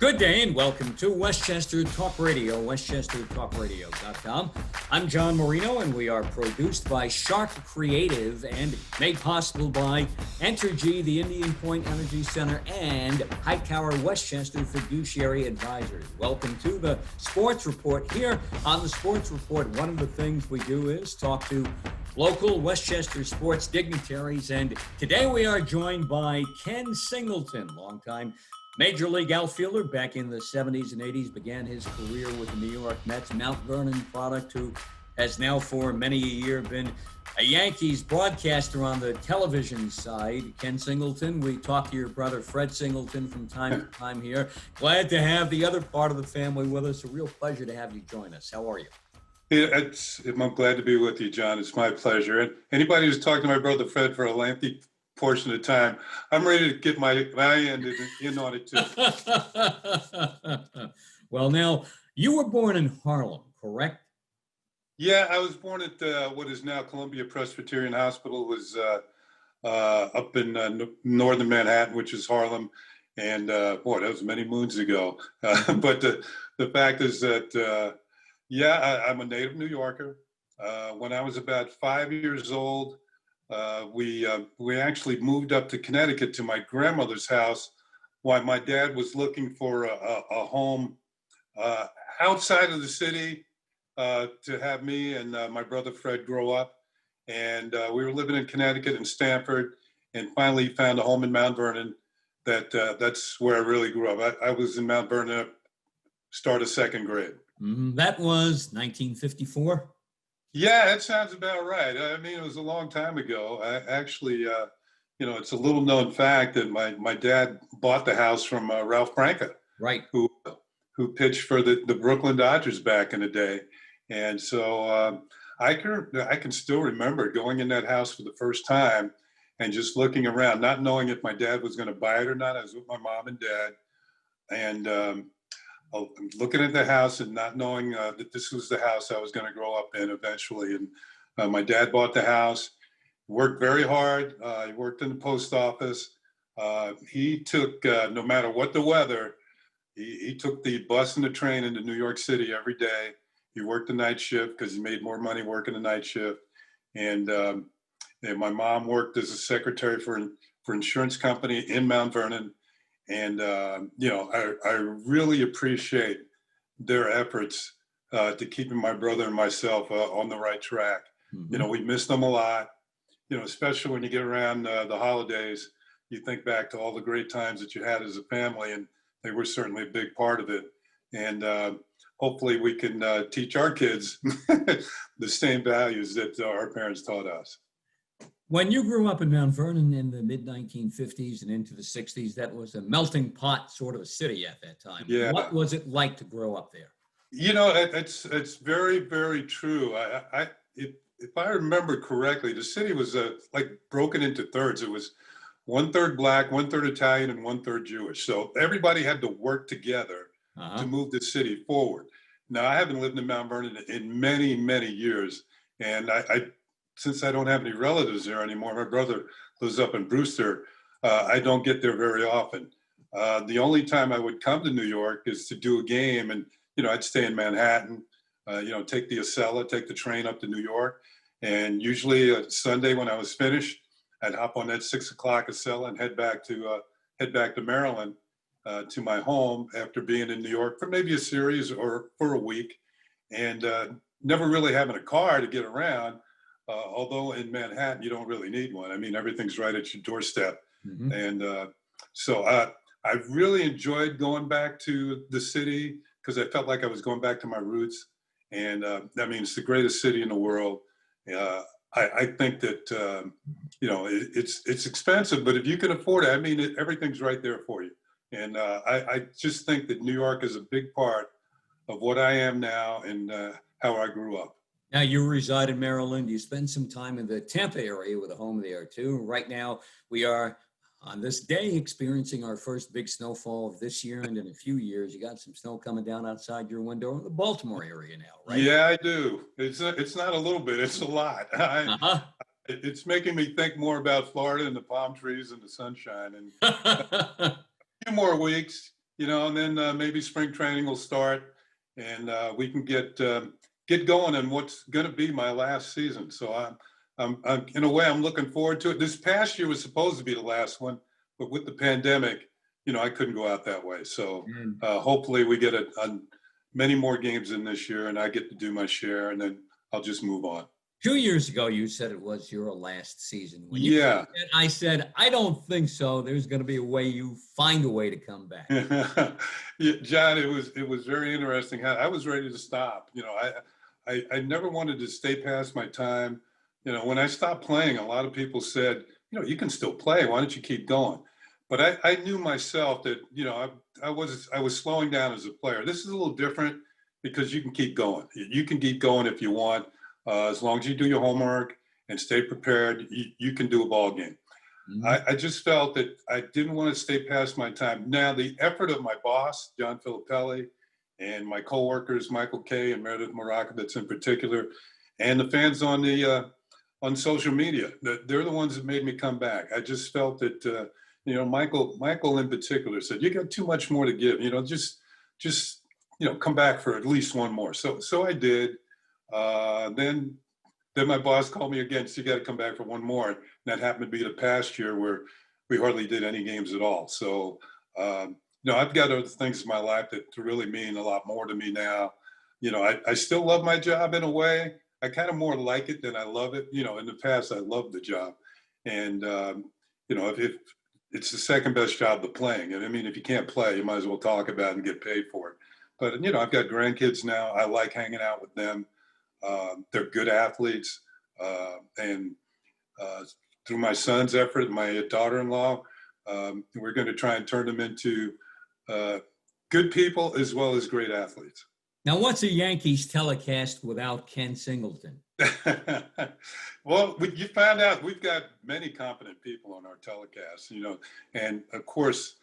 Good day and welcome to Westchester Talk Radio, westchestertalkradio.com. I'm John Marino and we are produced by Sharc Creative and made possible by Entergy, the Indian Point Energy Center, and Hightower Westchester Fiduciary Advisors. Welcome to the Sports Report. Here on the Sports Report, one of the things we do is talk to local Westchester sports dignitaries, and today we are joined by Ken Singleton, longtime Major League outfielder back in the 70s and 80s, began his career with the New York Mets, Mount Vernon product, who has now for many a year been a Yankees broadcaster on the television side. Ken Singleton, we talk to your brother Fred Singleton from time to time here. Glad to have the other part of the family with us. A real pleasure to have you join us. How are you? I'm glad to be with you, John. It's my pleasure. And anybody who's talked to my brother Fred for a lengthy portion of time, I'm ready to get my end in on it too. Well, now, you were born in Harlem, correct? Yeah, I was born at what is now Columbia Presbyterian Hospital. It was up in northern Manhattan, which is Harlem. And that was many moons ago. But the fact is that, I'm a native New Yorker. When I was about 5 years old, we actually moved up to Connecticut to my grandmother's house while my dad was looking for a home outside of the city to have me and my brother Fred grow up. And we were living in Connecticut and Stamford, and finally found a home in Mount Vernon. That's where I really grew up. I was in Mount Vernon start of second grade. That was 1954? Yeah, that sounds about right. I mean, it was a long time ago. It's a little known fact that my dad bought the house from Ralph Branca, right? Who pitched for the Brooklyn Dodgers back in the day. And so I can still remember going in that house for the first time and just looking around, not knowing if my dad was going to buy it or not. I was with my mom and dad, and looking at the house and not knowing that this was the house I was going to grow up in eventually. And my dad bought the house, worked very hard. He worked in the post office. He took, no matter what the weather, he took the bus and the train into New York City every day. He worked the night shift because he made more money working the night shift. And my mom worked as a secretary for insurance company in Mount Vernon. And, I really appreciate their efforts to keeping my brother and myself on the right track. Mm-hmm. We miss them a lot, especially when you get around the holidays. You think back to all the great times that you had as a family, and they were certainly a big part of it. And hopefully we can teach our kids the same values that our parents taught us. When you grew up in Mount Vernon in the mid-1950s and into the 60s, that was a melting pot sort of a city at that time. Yeah. What was it like to grow up there? It's very, very true. If I remember correctly, the city was like broken into thirds. It was 1/3 Black, 1/3 Italian, and 1/3 Jewish. So everybody had to work together to move the city forward. Now, I haven't lived in Mount Vernon in many, many years, and since I don't have any relatives there anymore, my brother lives up in Brewster, I don't get there very often. The only time I would come to New York is to do a game, and, I'd stay in Manhattan, take the Acela, take the train up to New York. And usually Sunday when I was finished, I'd hop on that 6 o'clock Acela and head back to Maryland, to my home after being in New York for maybe a series or for a week, and never really having a car to get around. Although in Manhattan, you don't really need one. I mean, everything's right at your doorstep. Mm-hmm. And so I really enjoyed going back to the city because I felt like I was going back to my roots. And it's the greatest city in the world. I think that, it's expensive, but if you can afford it, everything's right there for you. And I just think that New York is a big part of what I am now and how I grew up. Now, you reside in Maryland. You spend some time in the Tampa area with a home there, too. Right now, we are, on this day, experiencing our first big snowfall of this year and in a few years. You got some snow coming down outside your window in the Baltimore area now, right? Yeah, I do. It's not a little bit. It's a lot. It's making me think more about Florida and the palm trees and the sunshine. And a few more weeks, and then maybe spring training will start, and we can get going on what's going to be my last season. So I'm in a way, I'm looking forward to it. This past year was supposed to be the last one, but with the pandemic, I couldn't go out that way. So hopefully we get many more games in this year, and I get to do my share, and then I'll just move on. 2 years ago, you said it was your last season. When you Yeah. said that, I said, I don't think so. There's going to be a way you find a way to come back. Yeah, John, it was very interesting. I was ready to stop. I never wanted to stay past my time. When I stopped playing, a lot of people said, you can still play. Why don't you keep going? But I knew myself that, I was slowing down as a player. This is a little different because you can keep going. You can keep going if you want. As long as you do your homework and stay prepared, you can do a ball game. Mm-hmm. I just felt that I didn't want to stay past my time. Now, the effort of my boss, John Filippelli, and my coworkers, Michael Kay and Meredith Marakovitz in particular, and the fans on social media, they're the ones that made me come back. I just felt that, Michael in particular said, you got too much more to give, just come back for at least one more. So I did. Then my boss called me again, so you got to come back for one more. And that happened to be the past year where we hardly did any games at all. So, I've got other things in my life that really mean a lot more to me now. I still love my job in a way. I kind of more like it than I love it. In the past, I loved the job. And, if it's the second best job to playing. And I mean, if you can't play, you might as well talk about it and get paid for it. But, I've got grandkids now. I like hanging out with them. They're good athletes, and through my son's effort, my daughter-in-law, we're going to try and turn them into good people as well as great athletes. Now, what's a Yankees telecast without Ken Singleton? Well, you found out we've got many competent people on our telecast, and of course,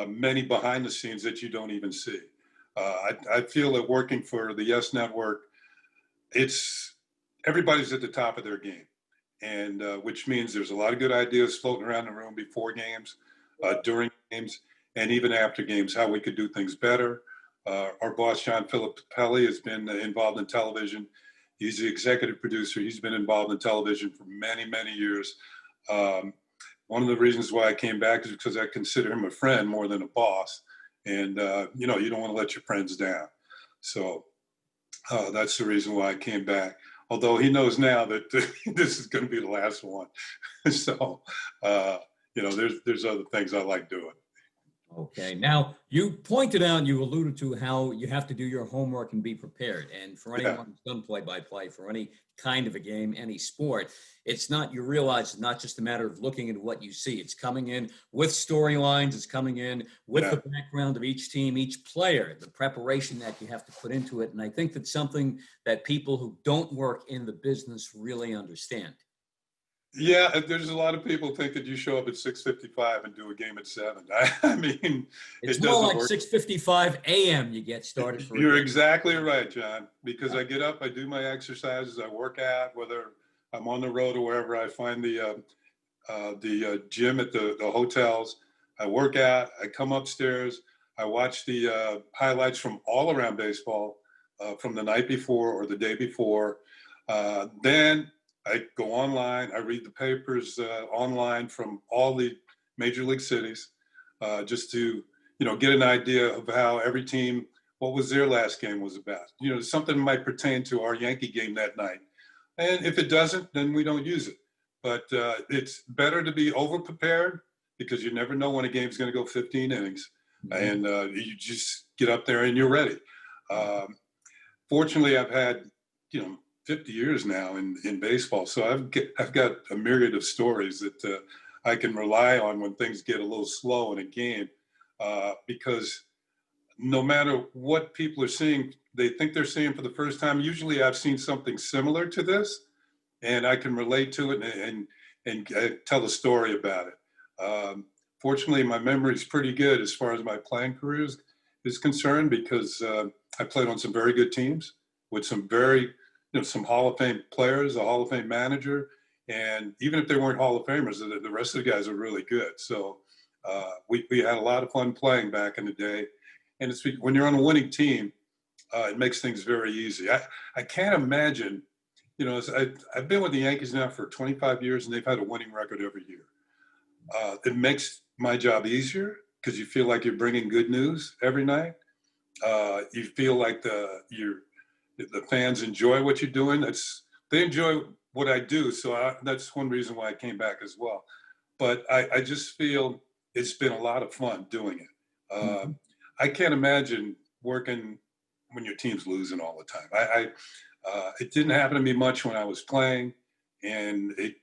many behind the scenes that you don't even see. I feel that working for the Yes Network, everybody's at the top of their game, and which means there's a lot of good ideas floating around the room before games, during games, and even after games, how we could do things better. Our boss, John Filippelli, has been involved in television. He's the executive producer. He's been involved in television for many, many years. One of the reasons why I came back is because I consider him a friend more than a boss. And, you don't want to let your friends down. So that's the reason why I came back. Although he knows now that this is going to be the last one. So, there's other things I like doing. Okay. Now, you pointed out, you alluded to how you have to do your homework and be prepared. And for anyone who's done play-by-play for any kind of a game, any sport, you realize it's not just a matter of looking at what you see. It's coming in with storylines. It's coming in with the background of each team, each player, the preparation that you have to put into it. And I think that's something that people who don't work in the business really understand. Yeah, there's a lot of people think that you show up at 6:55 and do a game at 7. I mean, it's more like 6:55 a.m. you get started. You're exactly right, John, because I get up, I do my exercises, I work out, whether I'm on the road or wherever. I find the gym at the hotels. I work out, I come upstairs, I watch the highlights from all around baseball, from the night before or the day before. Then I go online. I read the papers online from all the major league cities, just to, get an idea of how every team, what was their last game was about. Something might pertain to our Yankee game that night. And if it doesn't, then we don't use it. But it's better to be over-prepared because you never know when a game's going to go 15 innings. Mm-hmm. And you just get up there and you're ready. Fortunately, I've had, 50 years now in baseball. So I've got a myriad of stories that I can rely on when things get a little slow in a game, because no matter what people are seeing, they think they're seeing for the first time. Usually I've seen something similar to this and I can relate to it and tell a story about it. Fortunately, my memory is pretty good as far as my playing career is concerned, because I played on some very good teams with some some Hall of Fame players, a Hall of Fame manager, and even if they weren't Hall of Famers, the rest of the guys are really good. So We had a lot of fun playing back in the day. And when you're on a winning team, it makes things very easy. I can't imagine, I've been with the Yankees now for 25 years, and they've had a winning record every year. It makes my job easier because you feel like you're bringing good news every night. You feel like the fans enjoy what you're doing. They enjoy what I do, so that's one reason why I came back as well. But I just feel it's been a lot of fun doing it. I can't imagine working when your team's losing all the time. It didn't happen to me much when I was playing, and it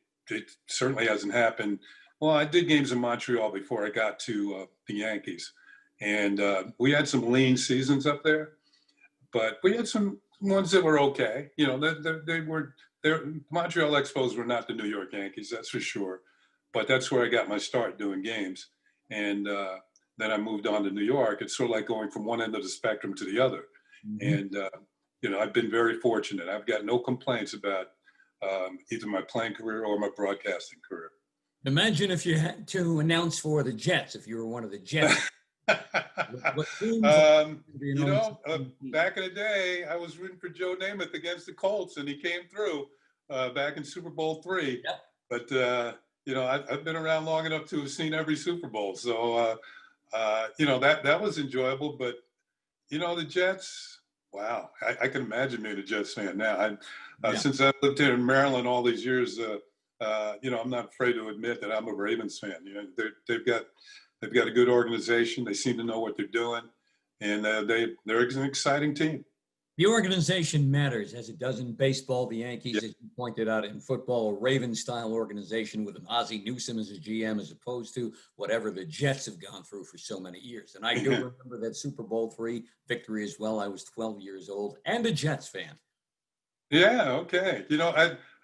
certainly hasn't happened. Well, I did games in Montreal before I got to the Yankees, and we had some lean seasons up there, but we had some ones that were okay. Montreal Expos were not the New York Yankees, that's for sure. But that's where I got my start doing games. And then I moved on to New York. It's sort of like going from one end of the spectrum to the other. And, I've been very fortunate. I've got no complaints about either my playing career or my broadcasting career. Imagine if you had to announce for the Jets, if you were one of the Jets. Back in the day, I was rooting for Joe Namath against the Colts, and he came through back in Super Bowl III. Yep. But I've been around long enough to have seen every Super Bowl, so that was enjoyable. But the Jets, wow, I can imagine being a Jets fan now. Since I've lived here in Maryland all these years, I'm not afraid to admit that I'm a Ravens fan. They've got a good organization. They seem to know what they're doing, and they're an exciting team. The organization matters, as it does in baseball. The Yankees, as you pointed out, in football, a Raven-style organization with an Ozzie Newsome as a GM, as opposed to whatever the Jets have gone through for so many years. And I do remember that Super Bowl III victory as well. I was 12 years old and a Jets fan. Yeah, okay.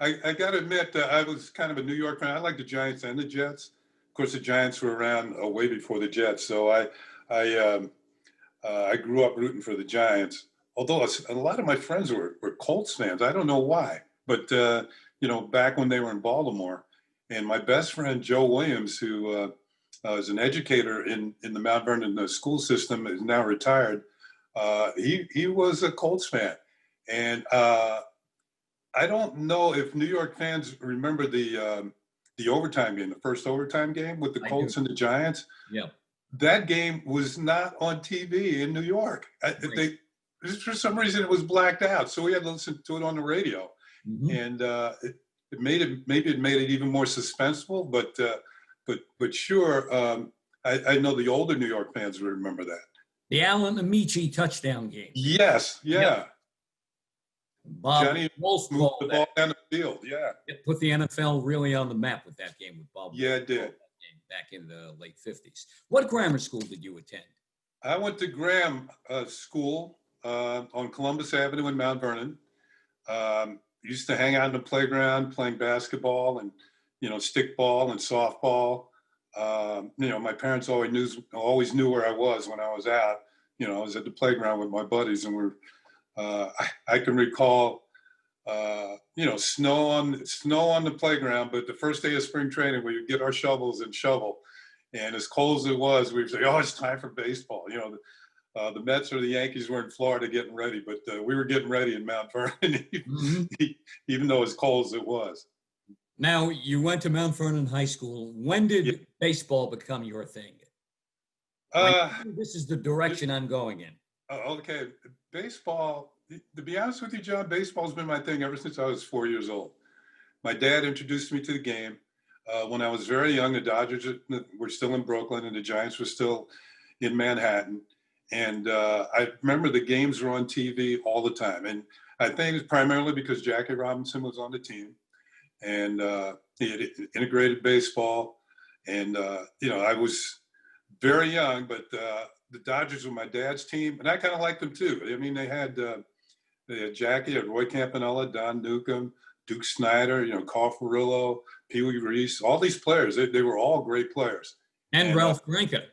I got to admit, I was kind of a New York fan. I like the Giants and the Jets. Of course, the Giants were around way before the Jets, so I grew up rooting for the Giants. Although a lot of my friends were Colts fans. I don't know why, but back when they were in Baltimore, and my best friend Joe Williams, who is an educator in the Mount Vernon school system, is now retired. He was a Colts fan, and I don't know if New York fans remember the overtime game, the first overtime game with the Colts and the Giants. Yeah, that game was not on TV in New York. For some reason, it was blacked out, so we had to listen to it on the radio, and it made it even more suspenseful. But sure, I know the older New York fans will remember that. The Alan Amici touchdown game. Yes, yeah. Yep. Bob Johnny Wolf moved the ball down the field. Yeah, it put the NFL really on the map with that game with Bob. Yeah, it did. Back in the late 50s. What grammar school did you attend? I went to Graham School on Columbus Avenue in Mount Vernon. Used to hang out in the playground playing basketball and stickball and softball. My parents always knew where I was when I was out. I was at the playground with my buddies, and I can recall snow on the playground, but the first day of spring training, we would get our shovels and shovel. And as cold as it was, we would say, "Oh, it's time for baseball." The Mets or the Yankees were in Florida getting ready, but we were getting ready in Mount Vernon, even though as cold as it was. Now, you went to Mount Vernon High School. When did baseball become your thing? This is the direction I'm going in. Okay, baseball. To be honest with you, John, baseball's been my thing ever since I was 4 years old. My dad introduced me to the game. When I was very young, the Dodgers were still in Brooklyn and the Giants were still in Manhattan. And I remember the games were on TV all the time. And I think it's primarily because Jackie Robinson was on the team. And he had integrated baseball. And, I was very young, but the Dodgers were my dad's team. And I kind of liked them too. I mean, they had Jackie, had Roy Campanella, Don Newcomb, Duke Snyder, Carl Furillo, Pee Wee Reese, all these players. They were all great players. And Ralph Branca.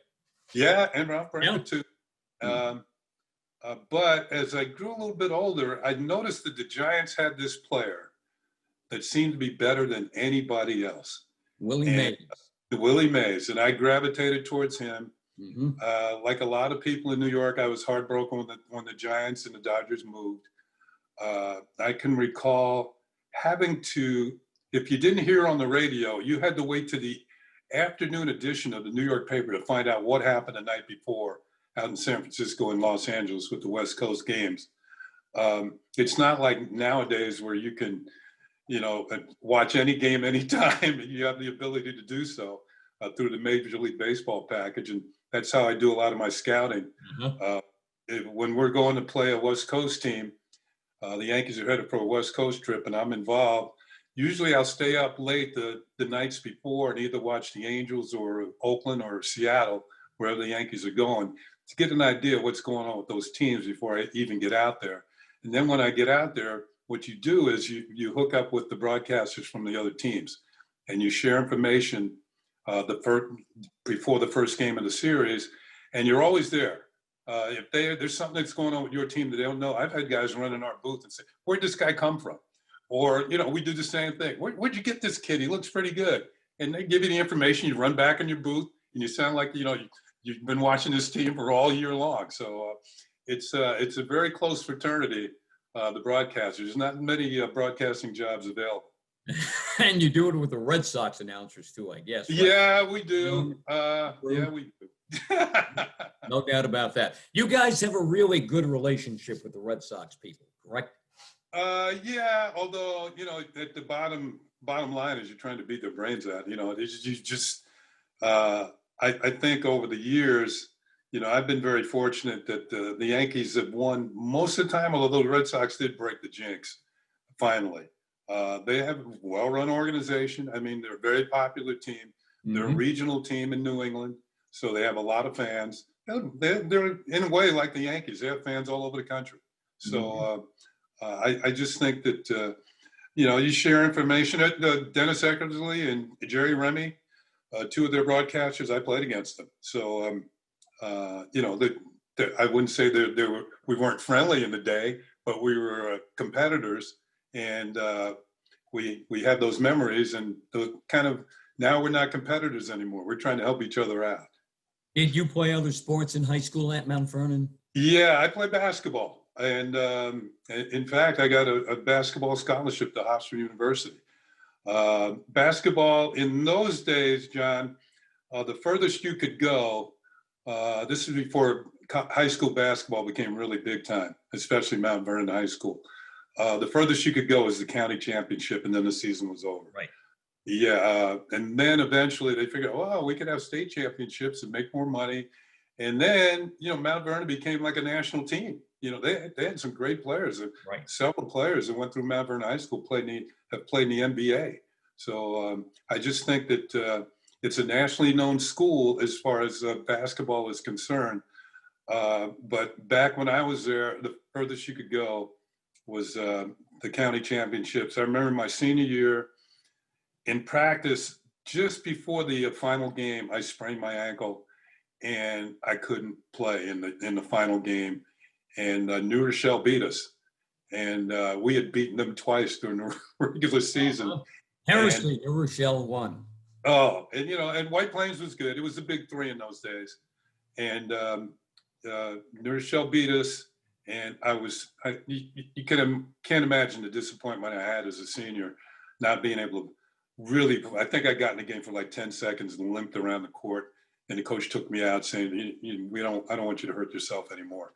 Yeah, and Ralph Branca too. But as I grew a little bit older, I noticed that the Giants had this player that seemed to be better than anybody else. Willie Mays. Willie Mays, and I gravitated towards him. Mm-hmm. Like a lot of people in New York, I was heartbroken when the Giants and the Dodgers moved. I can recall having to, if you didn't hear on the radio, you had to wait to the afternoon edition of the New York paper to find out what happened the night before out in San Francisco and Los Angeles with the West Coast games. It's not like nowadays where you can, watch any game anytime, and you have the ability to do so through the Major League Baseball package. And that's how I do a lot of my scouting. Mm-hmm. When we're going to play a West Coast team, the Yankees are headed for a West Coast trip and I'm involved. Usually I'll stay up late the nights before and either watch the Angels or Oakland or Seattle, wherever the Yankees are going, to get an idea of what's going on with those teams before I even get out there. And then when I get out there, what you do is you hook up with the broadcasters from the other teams and you share information before the first game of the series, and you're always there. If there's something that's going on with your team that they don't know, I've had guys run in our booth and say, "Where'd this guy come from?" Or, we do the same thing. Where'd you get this kid? He looks pretty good. And they give you the information. You run back in your booth and you sound like, you've been watching this team for all year long. So it's a very close fraternity, the broadcasters. There's not many broadcasting jobs available. And you do it with the Red Sox announcers too, I guess. Right? Yeah, we do. Yeah, we do. No doubt about that. You guys have a really good relationship with the Red Sox people, correct? Yeah, although, at the bottom line is you're trying to beat their brains out. I think over the years, I've been very fortunate that the Yankees have won most of the time, although the Red Sox did break the jinx, finally. They have a well-run organization. I mean, they're a very popular team. They're a regional team in New England, so they have a lot of fans. They're in a way like the Yankees. They have fans all over the country. So I just think that, you share information. Dennis Eckersley and Jerry Remy, two of their broadcasters, I played against them. So, I wouldn't say we weren't friendly in the day, but we were competitors. And we have those memories, and now we're not competitors anymore. We're trying to help each other out. Did you play other sports in high school at Mount Vernon? Yeah, I played basketball. And in fact, I got a basketball scholarship to Hofstra University. Basketball in those days, John, the furthest you could go, this was before high school basketball became really big time, especially Mount Vernon High School. The furthest you could go was the county championship, and then the season was over. Right. Yeah, and then eventually they figured, we could have state championships and make more money. And then, Mount Vernon became like a national team. They had some great players. Right. Several players that went through Mount Vernon High School have played in the NBA. So I just think that it's a nationally known school as far as basketball is concerned. But back when I was there, the furthest you could go was the county championships. I remember my senior year in practice, just before the final game, I sprained my ankle and I couldn't play in the final game. And New Rochelle beat us. And we had beaten them twice during the regular season. Harrison, New Rochelle won. Oh, and and White Plains was good. It was the big three in those days. And New Rochelle beat us. And you can't imagine the disappointment I had as a senior, not being able to really. I think I got in the game for like 10 seconds and limped around the court, and the coach took me out saying, I don't want you to hurt yourself anymore.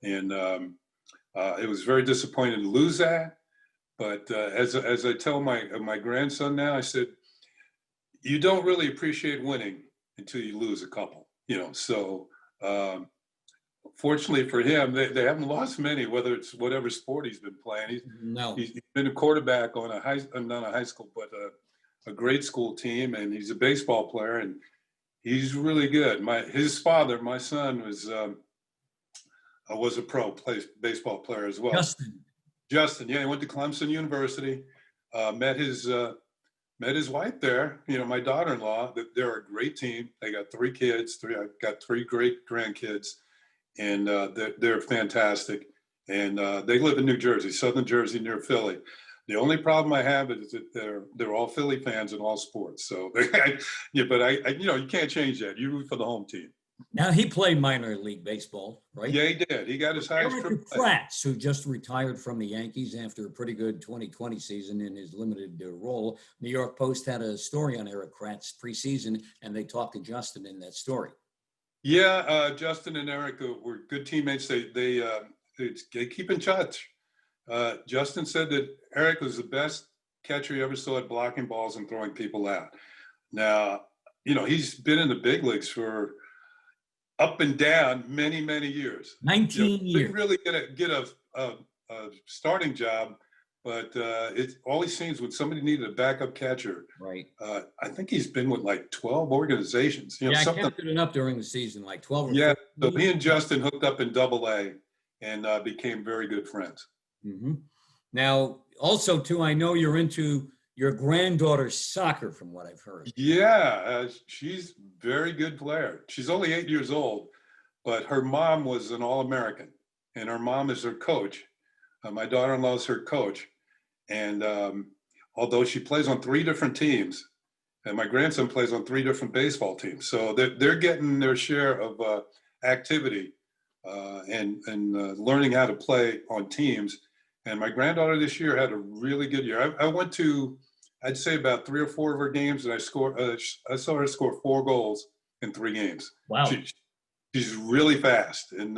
And it was very disappointing to lose that. But as I tell my grandson now, I said, you don't really appreciate winning until you lose a couple. So. Fortunately for him, they haven't lost many, whether it's whatever sport he's been playing. He's been a quarterback on not a high school, but a grade school team, and he's a baseball player, and he's really good. His father, my son, was a pro baseball player as well. Justin, yeah, he went to Clemson University. Met his wife there. My daughter-in-law. They're a great team. They got 3 kids. I've got 3 great grandkids. And they're fantastic. And they live in New Jersey, Southern Jersey, near Philly. The only problem I have is that they're all Philly fans in all sports. So, yeah, but I you can't change that. You root for the home team. Now, he played minor league baseball, right? Yeah, he did. He got his highest Eric Kratz, who just retired from the Yankees after a pretty good 2020 season in his limited role. New York Post had a story on Eric Kratz preseason, and they talked to Justin in that story. Yeah, Justin and Eric were good teammates. They keep in touch. Justin said that Eric was the best catcher he ever saw at blocking balls and throwing people out. Now, he's been in the big leagues for up and down many, many years. 19 years. Didn't really get a starting job, but it's all he seems when somebody needed a backup catcher. Right. I think he's been with like 12 organizations. I counted it up during the season, like 12 or 15. So 15. he and Justin hooked up in Double-A and became very good friends. Mm-hmm. Now, also, too, I know you're into your granddaughter's soccer, from what I've heard. Yeah, she's a very good player. She's only 8 years old, but her mom was an All-American, and her mom is her coach. My daughter-in-law is her coach, and although she plays on 3 different teams, and my grandson plays on 3 different baseball teams, so they're getting their share of activity and learning how to play on teams. And my granddaughter this year had a really good year. I went to, I'd say, about 3 or 4 of her games, and I saw her score 4 goals in 3 games. Wow. She's really fast. And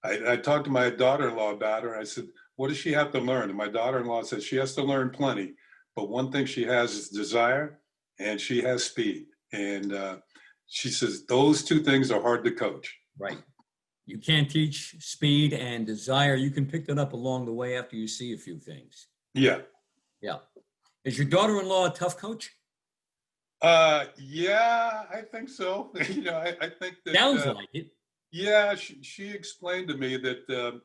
I talked to my daughter-in-law about her. I said, what does she have to learn? And my daughter-in-law said she has to learn plenty. But one thing she has is desire, and she has speed. And she says those 2 things are hard to coach. Right. You can't teach speed and desire. You can pick that up along the way after you see a few things. Yeah. Yeah. Is your daughter-in-law a tough coach? Yeah, I think so. I think that Sounds like it. Yeah, she explained to me that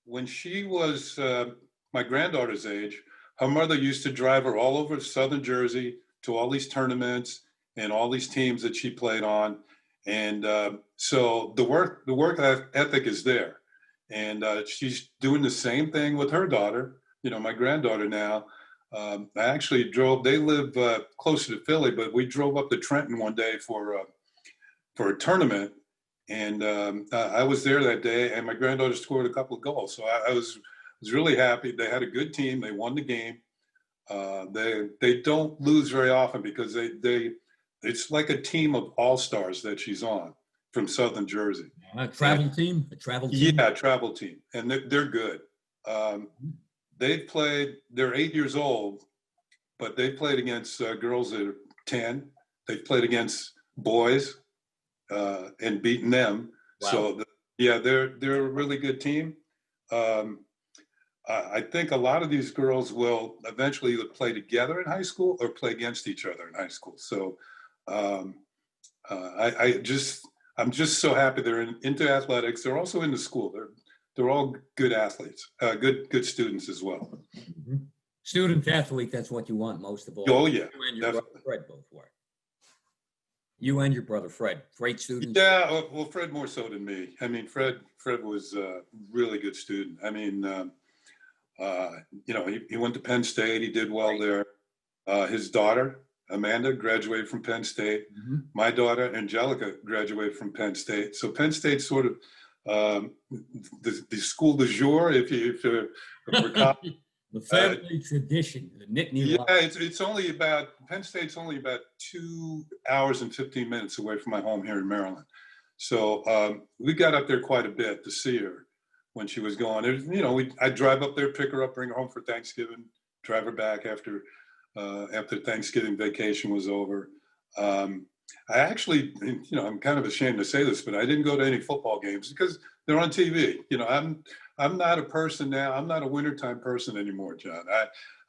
when she was my granddaughter's age, her mother used to drive her all over southern Jersey to all these tournaments and all these teams that she played on. And so the work ethic is there. And she's doing the same thing with her daughter, my granddaughter now. I actually they live closer to Philly, but we drove up to Trenton one day for a tournament. And I was there that day, and my granddaughter scored a couple of goals. So I was really happy. They had a good team. They won the game. They don't lose very often because it's like a team of all-stars that she's on from southern Jersey. A travel team? Yeah, a travel team. And they're good. They're 8 years old, but they played against girls that are 10. They've played against boys and beaten them. Wow. So, they're a really good team. I think a lot of these girls will eventually either play together in high school or play against each other in high school. So I'm just so happy they're into athletics. They're also into school. They're all good athletes, good students as well. Mm-hmm. Student athlete, that's what you want most of all. Oh yeah, you and your brother Fred both were. You and your brother Fred, great students. Yeah, well, Fred more so than me. I mean, Fred was a really good student. I mean, he went to Penn State. He did well there. His daughter, Amanda, graduated from Penn State. Mm-hmm. My daughter, Angelica, graduated from Penn State. So Penn State's sort of the school du jour, if you're the family tradition, the Nittany Lion. Penn State's only about 2 hours and 15 minutes away from my home here in Maryland. So we got up there quite a bit to see her when she was going. I'd drive up there, pick her up, bring her home for Thanksgiving, drive her back after Thanksgiving vacation was over. I actually, I'm kind of ashamed to say this, but I didn't go to any football games because they're on TV. I'm not a person now. I'm not a wintertime person anymore, John.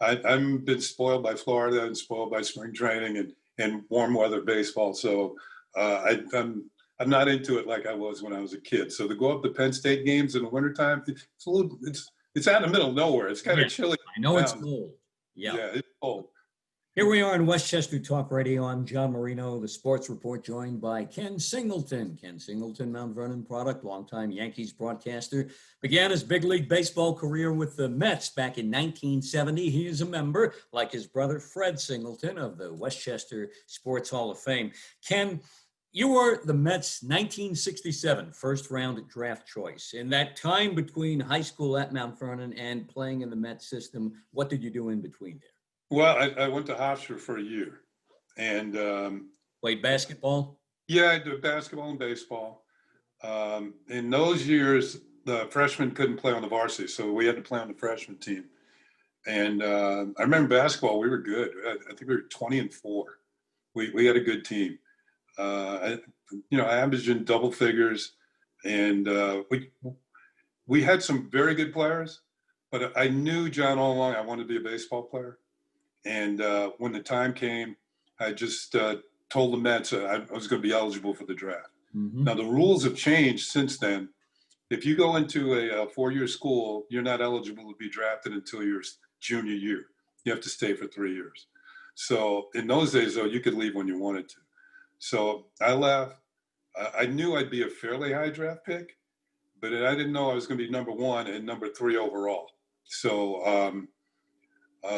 I've been spoiled by Florida and spoiled by spring training and warm weather baseball. So I'm not into it like I was when I was a kid. So to go up to Penn State games in the wintertime, it's out in the middle of nowhere. It's kind of chilly. I know it's cold. Yeah, it's cold. Here we are in Westchester Talk Radio. I'm John Marino, the Sports Report, joined by Ken Singleton. Ken Singleton, Mount Vernon product, longtime Yankees broadcaster. Began his big league baseball career with the Mets back in 1970. He is a member, like his brother Fred Singleton, of the Westchester Sports Hall of Fame. Ken, you were the Mets' 1967 first-round draft choice. In that time between high school at Mount Vernon and playing in the Mets system, what did you do in between there? Well, I went to Hofstra for a year, and Played basketball? yeah, I did basketball and baseball. In those years, the freshmen couldn't play on the varsity, so we had to play on the freshman team. And I remember basketball; we were good. I think we were 20-4. We had a good team. I averaged in double figures, and we had some very good players. But I knew John all along I wanted to be a baseball player. And when the time came, I just told the Mets I was going to be eligible for the draft. Mm-hmm. Now, the rules have changed since then. If you go into a four-year school, you're not eligible to be drafted until your junior year. You have to stay for 3 years. So in those days, though, you could leave when you wanted to. So I left. I knew I'd be a fairly high draft pick, but I didn't know I was going to be number 1 and number 3 overall. So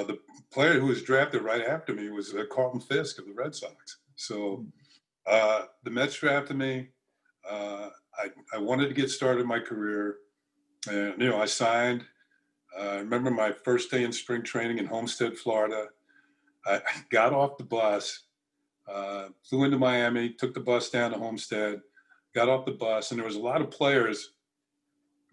the player who was drafted right after me was Carlton Fisk of the Red Sox. So the Mets drafted me. I wanted to get started in my career. And, I signed. I remember my first day in spring training in Homestead, Florida. I got off the bus, flew into Miami, took the bus down to Homestead, got off the bus, and there was a lot of players,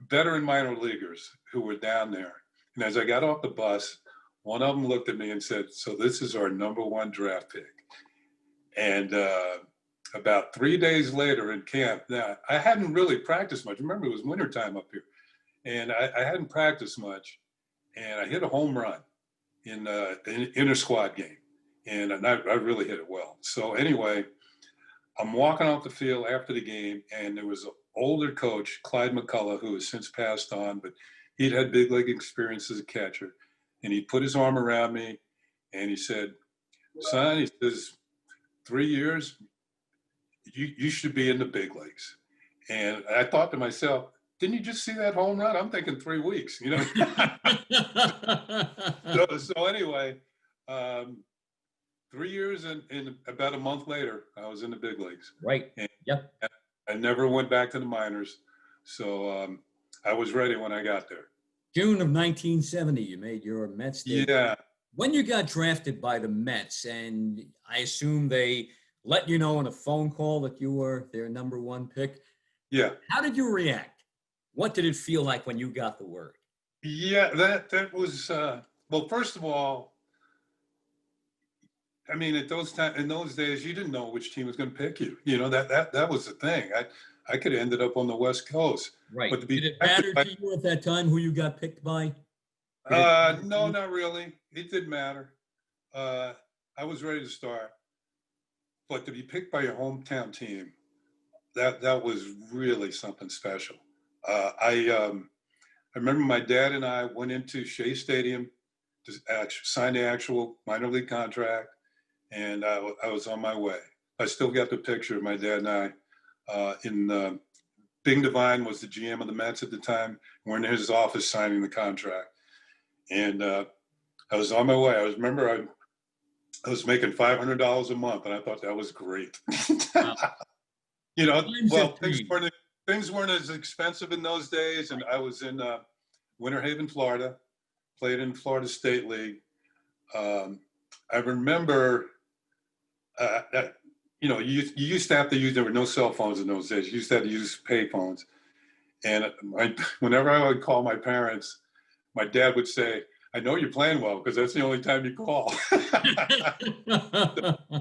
veteran minor leaguers, who were down there. And as I got off the bus, one of them looked at me and said, "So this is our number 1 draft pick." And about 3 days later in camp, now I hadn't really practiced much. Remember, it was wintertime up here. And I hadn't practiced much. And I hit a home run in an inter-squad game. And I really hit it well. So anyway, I'm walking off the field after the game, and there was an older coach, Clyde McCullough, who has since passed on, but he'd had big league experience as a catcher. And he put his arm around me, and he said, "Son," he says, 3 years, you should be in the big leagues. And I thought to myself, didn't you just see that home run? I'm thinking 3 weeks, So anyway, 3 years and about a month later, I was in the big leagues. Right. And Yep. I never went back to the minors. So I was ready when I got there. June of 1970, you made your Mets debut. Yeah. When you got drafted by the Mets, and I assume they let you know in a phone call that you were their number 1 pick. Yeah. How did you react? What did it feel like when you got the word? Yeah, that was well. First of all, I mean, in those days, you didn't know which team was going to pick you. That was the thing. I could have ended up on the West Coast. Right. But Did it matter to you at that time who you got picked by? No, not really. It didn't matter. I was ready to start. But to be picked by your hometown team, that was really something special. I remember my dad and I went into Shea Stadium to sign the actual minor league contract, and I was on my way. I still got the picture of my dad and I. Bing Devine was the GM of the Mets at the time. We're in his office signing the contract, and I was on my way. I was making $500 a month, and I thought that was great. Wow. Things weren't as expensive in those days, and I was in Winter Haven, Florida, played in Florida State League. I remember, you used to have to use, there were no cell phones in those days. You used to have to use pay phones. And whenever I would call my parents, my dad would say, "I know you're playing well because that's the only time you call."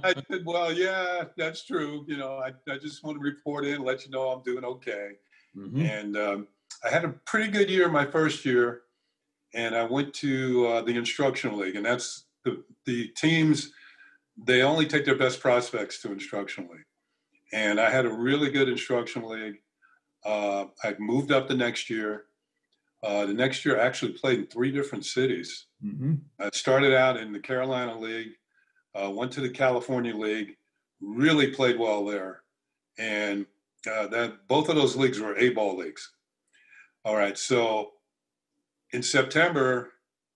I said, "Well, yeah, that's true. I just want to report in, let you know I'm doing okay." Mm-hmm. And I had a pretty good year my first year, and I went to the instructional league, and that's the teams. They only take their best prospects to instructional league, and I had a really good instructional league. I moved up the next year. The next year, I actually played in 3 different cities. Mm-hmm. I started out in the Carolina League. went to the California League, really played well there. And that both of those leagues were A-ball leagues. All right, so in September,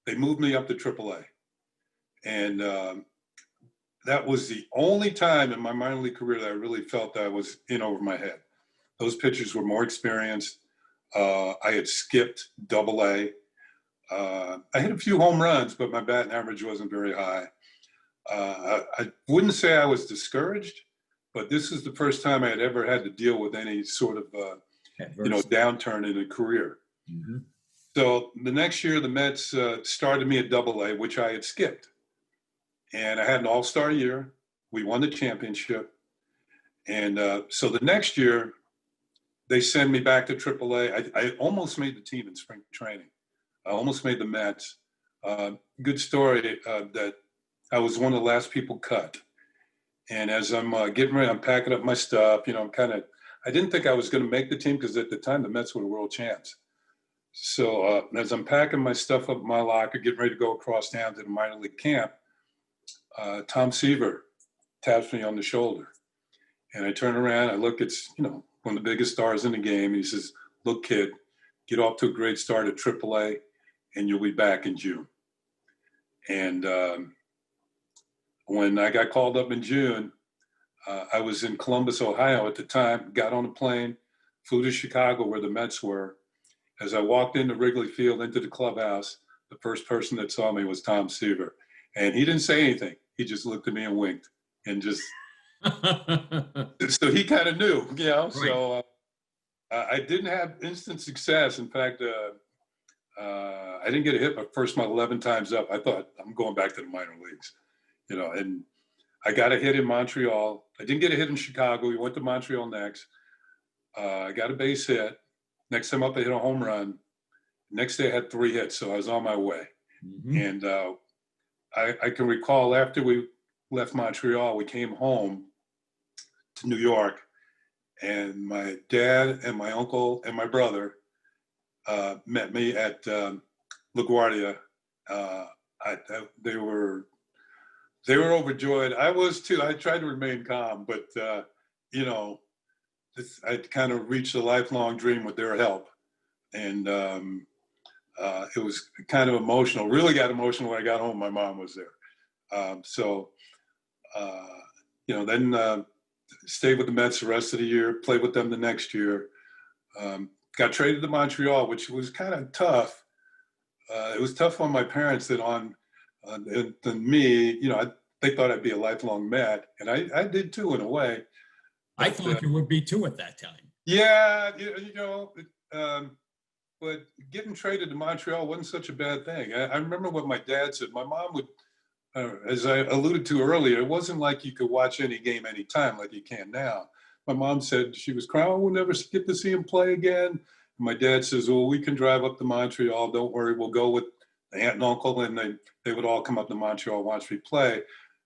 they moved me up to AAA. And that was the only time in my minor league career that I really felt that I was in over my head. Those pitchers were more experienced. I had skipped AA. I hit a few home runs, but my batting average wasn't very high. I wouldn't say I was discouraged, but this is the first time I had ever had to deal with any sort of downturn in a career. Mm-hmm. So the next year, the Mets started me at AA, which I had skipped. And I had an all-star year. We won the championship. And so the next year, they send me back to AAA. I almost made the team in spring training. I almost made the Mets. Good story that I was one of the last people cut. And as I'm getting ready, I'm packing up my stuff. I didn't think I was going to make the team because at the time the Mets were the world champs. So as I'm packing my stuff up in my locker, getting ready to go across town to the minor league camp, Tom Seaver taps me on the shoulder. And I turn around, I look, it's, one of the biggest stars in the game. And he says, "Look, kid, get off to a great start at AAA and you'll be back in June." And when I got called up in June, I was in Columbus, Ohio at the time, got on a plane, flew to Chicago where the Mets were. As I walked into Wrigley Field, into the clubhouse, the first person that saw me was Tom Seaver. And he didn't say anything. He just looked at me and winked and just, so he kind of knew, Right. So I didn't have instant success. In fact, I didn't get a hit my 11 times up. I thought, I'm going back to the minor leagues, and I got a hit in Montreal. I didn't get a hit in Chicago. We went to Montreal next. I got a base hit. Next time up, I hit a home run. Next day, I had 3 hits, so I was on my way. Mm-hmm. And I can recall after we left Montreal, we came home to New York, and my dad and my uncle and my brother met me at LaGuardia. They were overjoyed. I was too. I tried to remain calm, but I kind of reached a lifelong dream with their help, and it was kind of emotional. Really got emotional when I got home. My mom was there, then stayed with the Mets the rest of the year. Played with them the next year. Got traded to Montreal, which was kind of tough. It was tough on my parents than on than me. They thought I'd be a lifelong Met, and I did too in a way. I thought you would be too at that time. Yeah, but getting traded to Montreal wasn't such a bad thing. I remember what my dad said. My mom would, as I alluded to earlier, it wasn't like you could watch any game anytime like you can now. My mom said she was crying, "We'll never get to see him play again." And my dad says, "Well, we can drive up to Montreal. Don't worry, we'll go with the aunt and uncle," and they would all come up to Montreal and watch me play.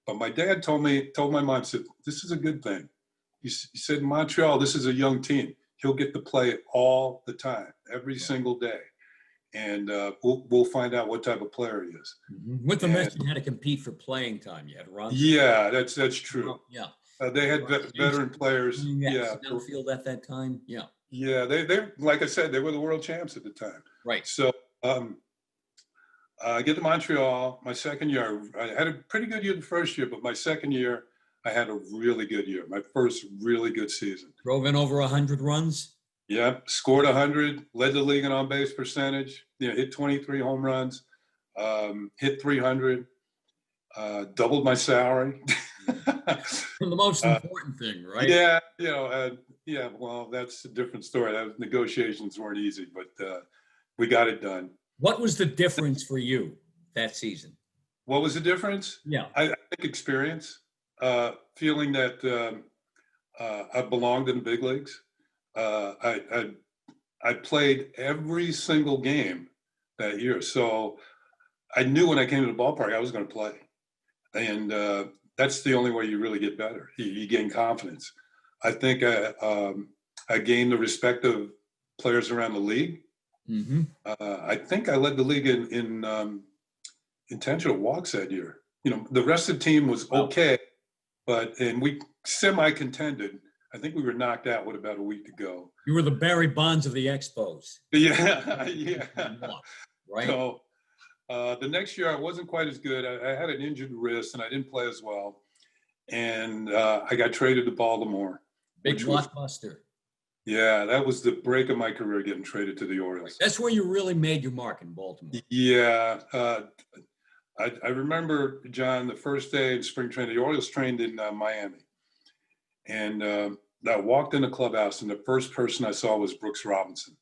But my dad told my mom, said, "This is a good thing." He said, "In Montreal, this is a young team. He'll get to play all the time, every single day. And we'll find out what type of player he is." Mm-hmm. With the Mets, you had to compete for playing time. You had to run. Yeah, that's true. Yeah. They had veteran players. Yeah. Field at that time. Yeah. Yeah, they like I said, they were the world champs at the time. Right. So I get to Montreal. My second year, I had a pretty good year the first year, but my second year, I had a really good year. My first really good season. Drove in over 100 runs. Yeah, scored 100, led the league in on-base percentage. Hit 23 home runs, hit 300, doubled my salary. The most important thing, right? Yeah. Well, that's a different story. Negotiations weren't easy, but we got it done. What was the difference for you that season? What was the difference? Yeah, I think experience. Feeling that I belonged in the big leagues. I played every single game that year, so I knew when I came to the ballpark I was going to play, and that's the only way you really get better. You gain confidence. I think I gained the respect of players around the league. Mm-hmm. I think I led the league in intentional walks that year. the rest of the team was Wow. okay, and we semi-contended. I think we were knocked out with about a week to go. You were the Barry Bonds of the Expos. Yeah, yeah. Right. So the next year I wasn't quite as good. I had an injured wrist and I didn't play as well. And I got traded to Baltimore. Big which was, blockbuster. yeah, that was the break of my career, getting traded to the Orioles. That's where you really made your mark in Baltimore. Yeah. I remember, John, the first day in spring training, the Orioles trained in Miami. And I walked in the clubhouse and the first person I saw was Brooks Robinson,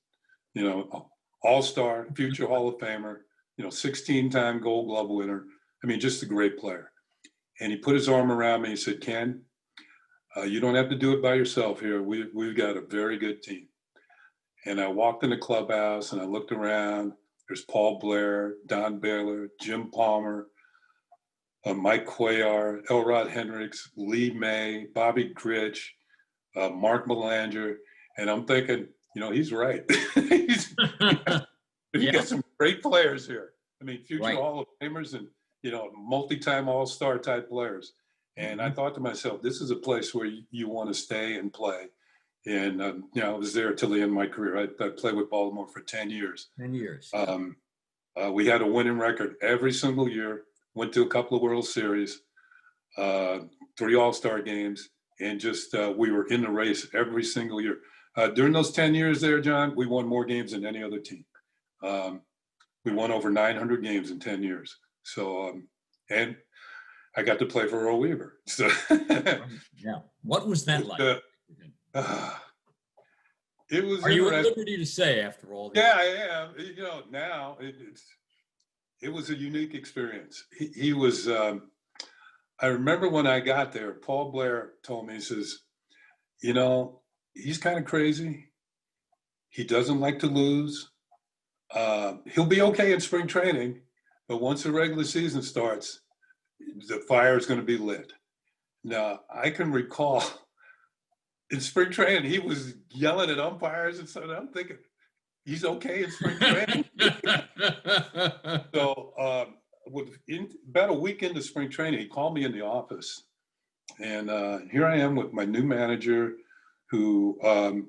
all-star, future Hall of Famer, 16-time Gold Glove winner. I mean, just a great player. And he put his arm around me. He said, Ken, you don't have to do it by yourself here. We've got a very good team. And I walked in the clubhouse and I looked around. There's Paul Blair, Don Baylor, Jim Palmer, Mike Cuellar, Elrod Hendricks, Lee May, Bobby Gritch, Mark Melanger. And I'm thinking, he's right. He got some great players here. I mean, future Hall of Famers and, multi-time all-star type players. And I thought to myself, this is a place where you want to stay and play. And, I was there till the end of my career. I played with Baltimore for 10 years. 10 years. We had a winning record every single year, went to a couple of World Series, 3 All-Star games, and just we were in the race every single year. During those 10 years there, John, we won more games than any other team. We won over 900 games in 10 years. So, and I got to play for Earl Weaver. So, yeah. What was that like? It was. Are you at liberty to say after all? Yeah, I am. Now it was a unique experience. He was. I remember when I got there, Paul Blair told me, he says, he's kind of crazy. He doesn't like to lose. He'll be okay in spring training, but once the regular season starts, the fire is going to be lit. Now, I can recall in spring training, he was yelling at umpires and stuff. I'm thinking, he's okay in spring training. So about a week into spring training, he called me in the office. And here I am with my new manager who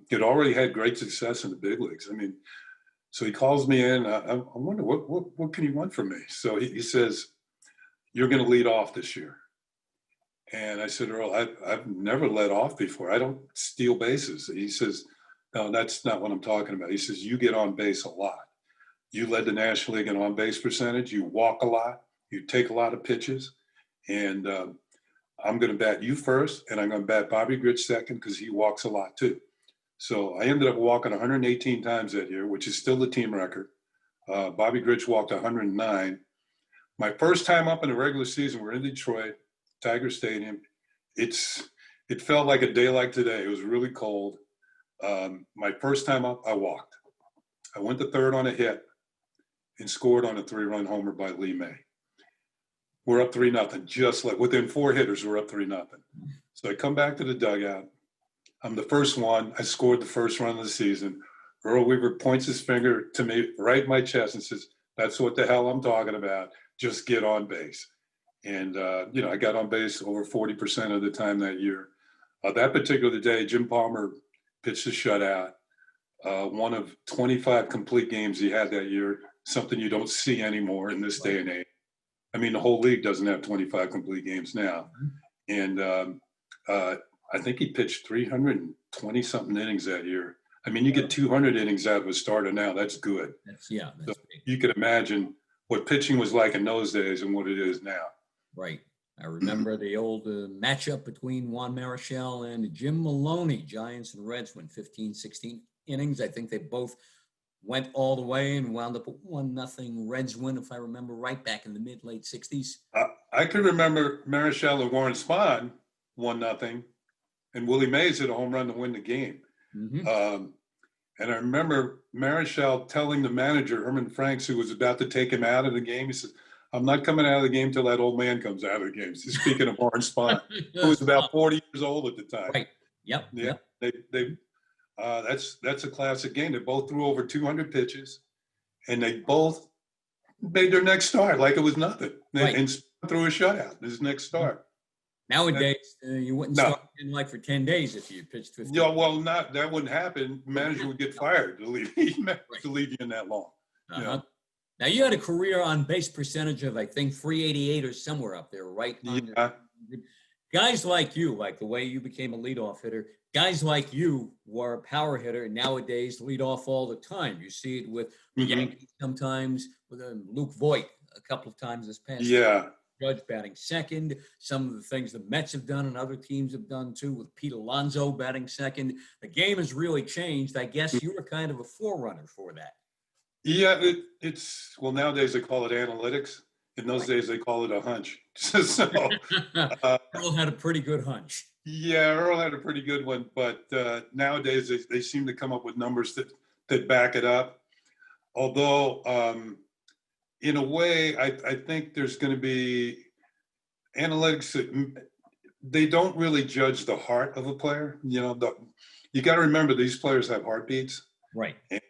had already had great success in the big leagues. I mean, so he calls me in. I wonder, what can you want from me? So he says, you're going to lead off this year. And I said, Earl, I've never led off before. I don't steal bases. He says, no, that's not what I'm talking about. He says, you get on base a lot. You led the National League in on-base percentage. You walk a lot. You take a lot of pitches. And I'm going to bat you first, and I'm going to bat Bobby Gritch second because he walks a lot too. So I ended up walking 118 times that year, which is still the team record. Bobby Gritch walked 109. My first time up in the regular season, we're in Detroit, Tiger Stadium. It felt like a day like today. It was really cold. My first time up, I walked. I went to third on a hit and scored on a 3-run homer by Lee May. We're up 3-0, just like within 4 hitters, we're up 3-0. So I come back to the dugout. I'm the first one. I scored the first run of the season. Earl Weaver points his finger to me right in my chest and says, that's what the hell I'm talking about. Just get on base. And, I got on base over 40% of the time that year. That particular day, Jim Palmer pitched a shutout. One of 25 complete games he had that year, something you don't see anymore in this day and age. I mean, the whole league doesn't have 25 complete games now. And I think he pitched 320-something innings that year. I mean, you get 200 innings out of a starter now. That's good. So you can imagine what pitching was like in those days and what it is now. Right. I remember the old matchup between Juan Marichal and Jim Maloney, Giants and Reds, went 15, 16 innings. I think they both went all the way and wound up a 1-0 Reds win, if I remember right, back in the late 60s. I can remember Marichal and Warren Spahn 1-0, and Willie Mays hit a home run to win the game. Mm-hmm. And I remember Marichal telling the manager, Herman Franks, who was about to take him out of the game, he says, I'm not coming out of the game till that old man comes out of the game. Speaking of Warren Spahn, who was about 40 years old at the time. Right. Yep. Yeah. Yep. That's a classic game. They both threw over 200 pitches, and they both made their next start like it was nothing. Right. And threw a shutout his next start. Nowadays, you wouldn't No. start in like for 10 days if you pitched 15. Yeah, well, that wouldn't happen. Manager would get fired to leave you in that long. You know? Now, you had a career on base percentage of, I think, 388 or somewhere up there, right? Yeah. Guys like you, like the way you became a leadoff hitter, guys like you were a power hitter, and nowadays lead off all the time. You see it with the Yankees sometimes, with Luke Voigt a couple of times this past year. Judge batting second. Some of the things the Mets have done and other teams have done too, with Pete Alonso batting second. The game has really changed. I guess you were kind of a forerunner for that. Yeah, it's well, nowadays they call it analytics. In those days they call it a hunch. So Earl had a pretty good hunch. Yeah, Earl had a pretty good one, but nowadays they seem to come up with numbers that back it up. Although in a way, I think there's going to be analytics that they don't really judge the heart of a player. You know, you got to remember these players have heartbeats. Right. And,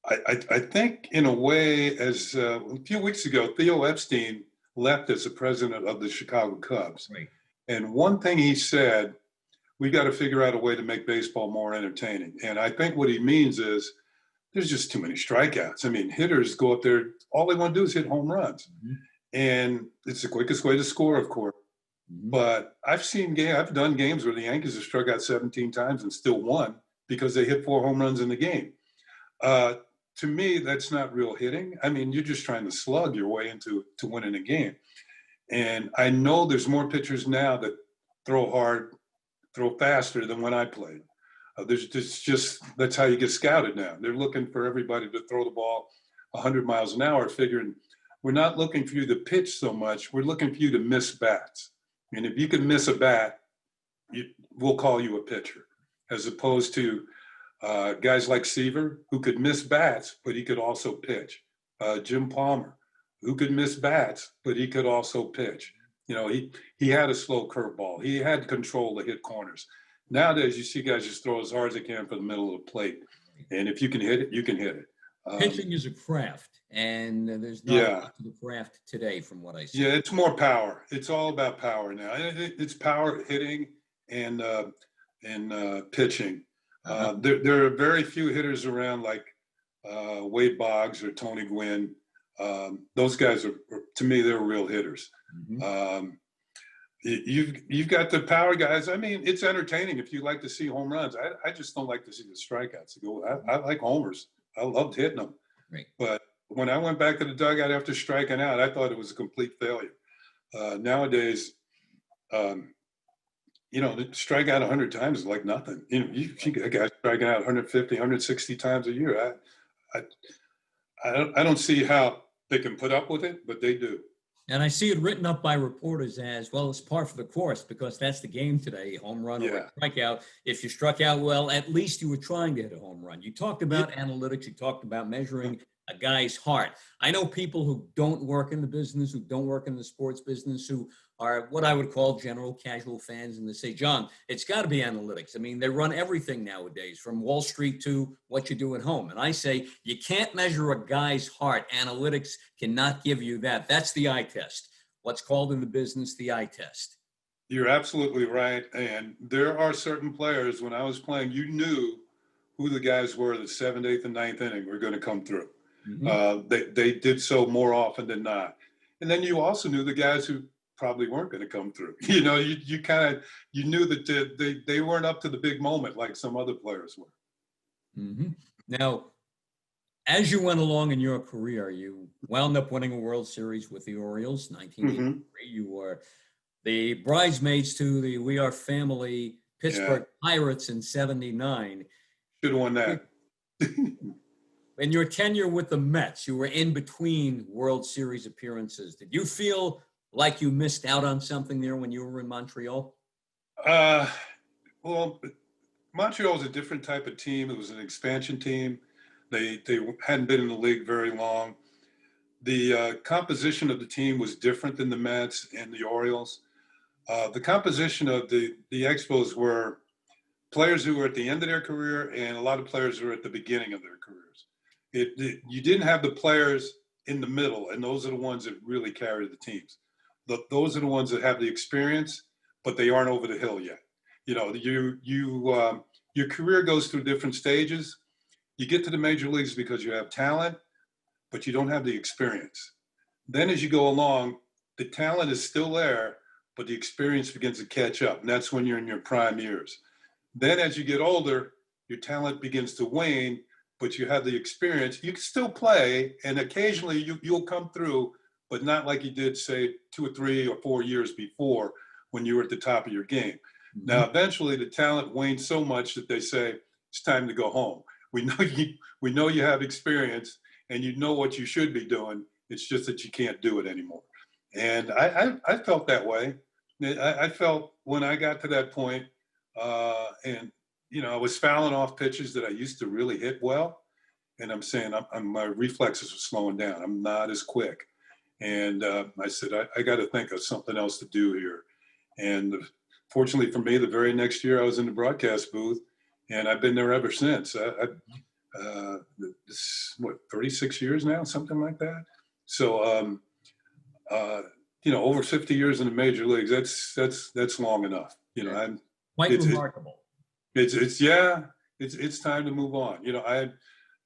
I think in a way, as a few weeks ago, Theo Epstein left as the president of the Chicago Cubs. Right. And one thing he said, we got to figure out a way to make baseball more entertaining. And I think what he means is there's just too many strikeouts. I mean, hitters go up there, all they want to do is hit home runs. And it's the quickest way to score, of course. But I've done games where the Yankees have struck out 17 times and still won because they hit 4 home runs in the game. To me, that's not real hitting. I mean, you're just trying to slug your way to winning a game. And I know there's more pitchers now that throw hard, throw faster than when I played. That's how you get scouted now. They're looking for everybody to throw the ball 100 miles an hour, figuring we're not looking for you to pitch so much. We're looking for you to miss bats. And if you can miss a bat, we'll call you a pitcher, as opposed to guys like Seaver, who could miss bats, but he could also pitch. Jim Palmer, who could miss bats, but he could also pitch. You know, he had a slow curveball. He had control to hit corners. Nowadays, you see guys just throw as hard as they can for the middle of the plate. And if you can hit it, you can hit it. Pitching is a craft, and there's not a lot to the craft today from what I see. Yeah, it's more power. It's all about power now. It's power hitting and pitching. There are very few hitters around like Wade Boggs or Tony Gwynn. Those guys are, to me, they're real hitters. You've got the power guys. I mean, it's entertaining if you like to see home runs. I just don't like to see the strikeouts. I like homers. I loved hitting them. Right. But when I went back to the dugout after striking out, I thought it was a complete failure. Nowadays, to strike out 100 times is like nothing. You know, you get a guy striking out 150, 160 times a year. I don't see how they can put up with it, but they do. And I see it written up by reporters as, well, it's par for the course, because that's the game today, home run or a strikeout. If you struck out well, at least you were trying to hit a home run. You talked about analytics. You talked about measuring a guy's heart. I know people who don't work in the business, who don't work in the sports business, who are what I would call general casual fans, and they say, John, it's got to be analytics. I mean, they run everything nowadays, from Wall Street to what you do at home. And I say, you can't measure a guy's heart. Analytics cannot give you that. That's the eye test. What's called in the business the eye test. You're absolutely right. And there are certain players, when I was playing, you knew who the guys were the 7th, 8th, and 9th inning were going to come through. They did so more often than not. And then you also knew the guys who probably weren't going to come through. You know, you knew that they weren't up to the big moment like some other players were. Now, as you went along in your career, you wound up winning a World Series with the Orioles, 1983. You were the bridesmaids to the We Are Family Pittsburgh Pirates in 79. Should have won that. In your tenure with the Mets, you were in between World Series appearances. Did you feel like you missed out on something there when you were in Montreal? Well, Montreal was a different type of team. It was an expansion team. They hadn't been in the league very long. The composition of the team was different than the Mets and the Orioles. The composition of the Expos were players who were at the end of their career and a lot of players who were at the beginning of their careers. You didn't have the players in the middle, and those are the ones that really carry the teams. Those are the ones that have the experience, but they aren't over the hill yet. You know, your career goes through different stages. You get to the major leagues because you have talent, but you don't have the experience. Then as you go along, the talent is still there, but the experience begins to catch up, and that's when you're in your prime years. Then as you get older, your talent begins to wane, but you have the experience. You can still play, and occasionally you'll come through, but not like you did, say, 2 or 3 or 4 years before when you were at the top of your game. Mm-hmm. Now, eventually, the talent wanes so much that they say, it's time to go home. We know you have experience, and you know what you should be doing. It's just that you can't do it anymore. And I felt that way. I felt when I got to that point, and you know, I was fouling off pitches that I used to really hit well, and I'm saying my reflexes are slowing down. I'm not as quick, and I said I got to think of something else to do here. And fortunately for me, the very next year I was in the broadcast booth, and I've been there ever since. It's, 36 years now, something like that. So, you know, over 50 years in the major leagues, that's long enough. You know, quite remarkable. It's time to move on. You know,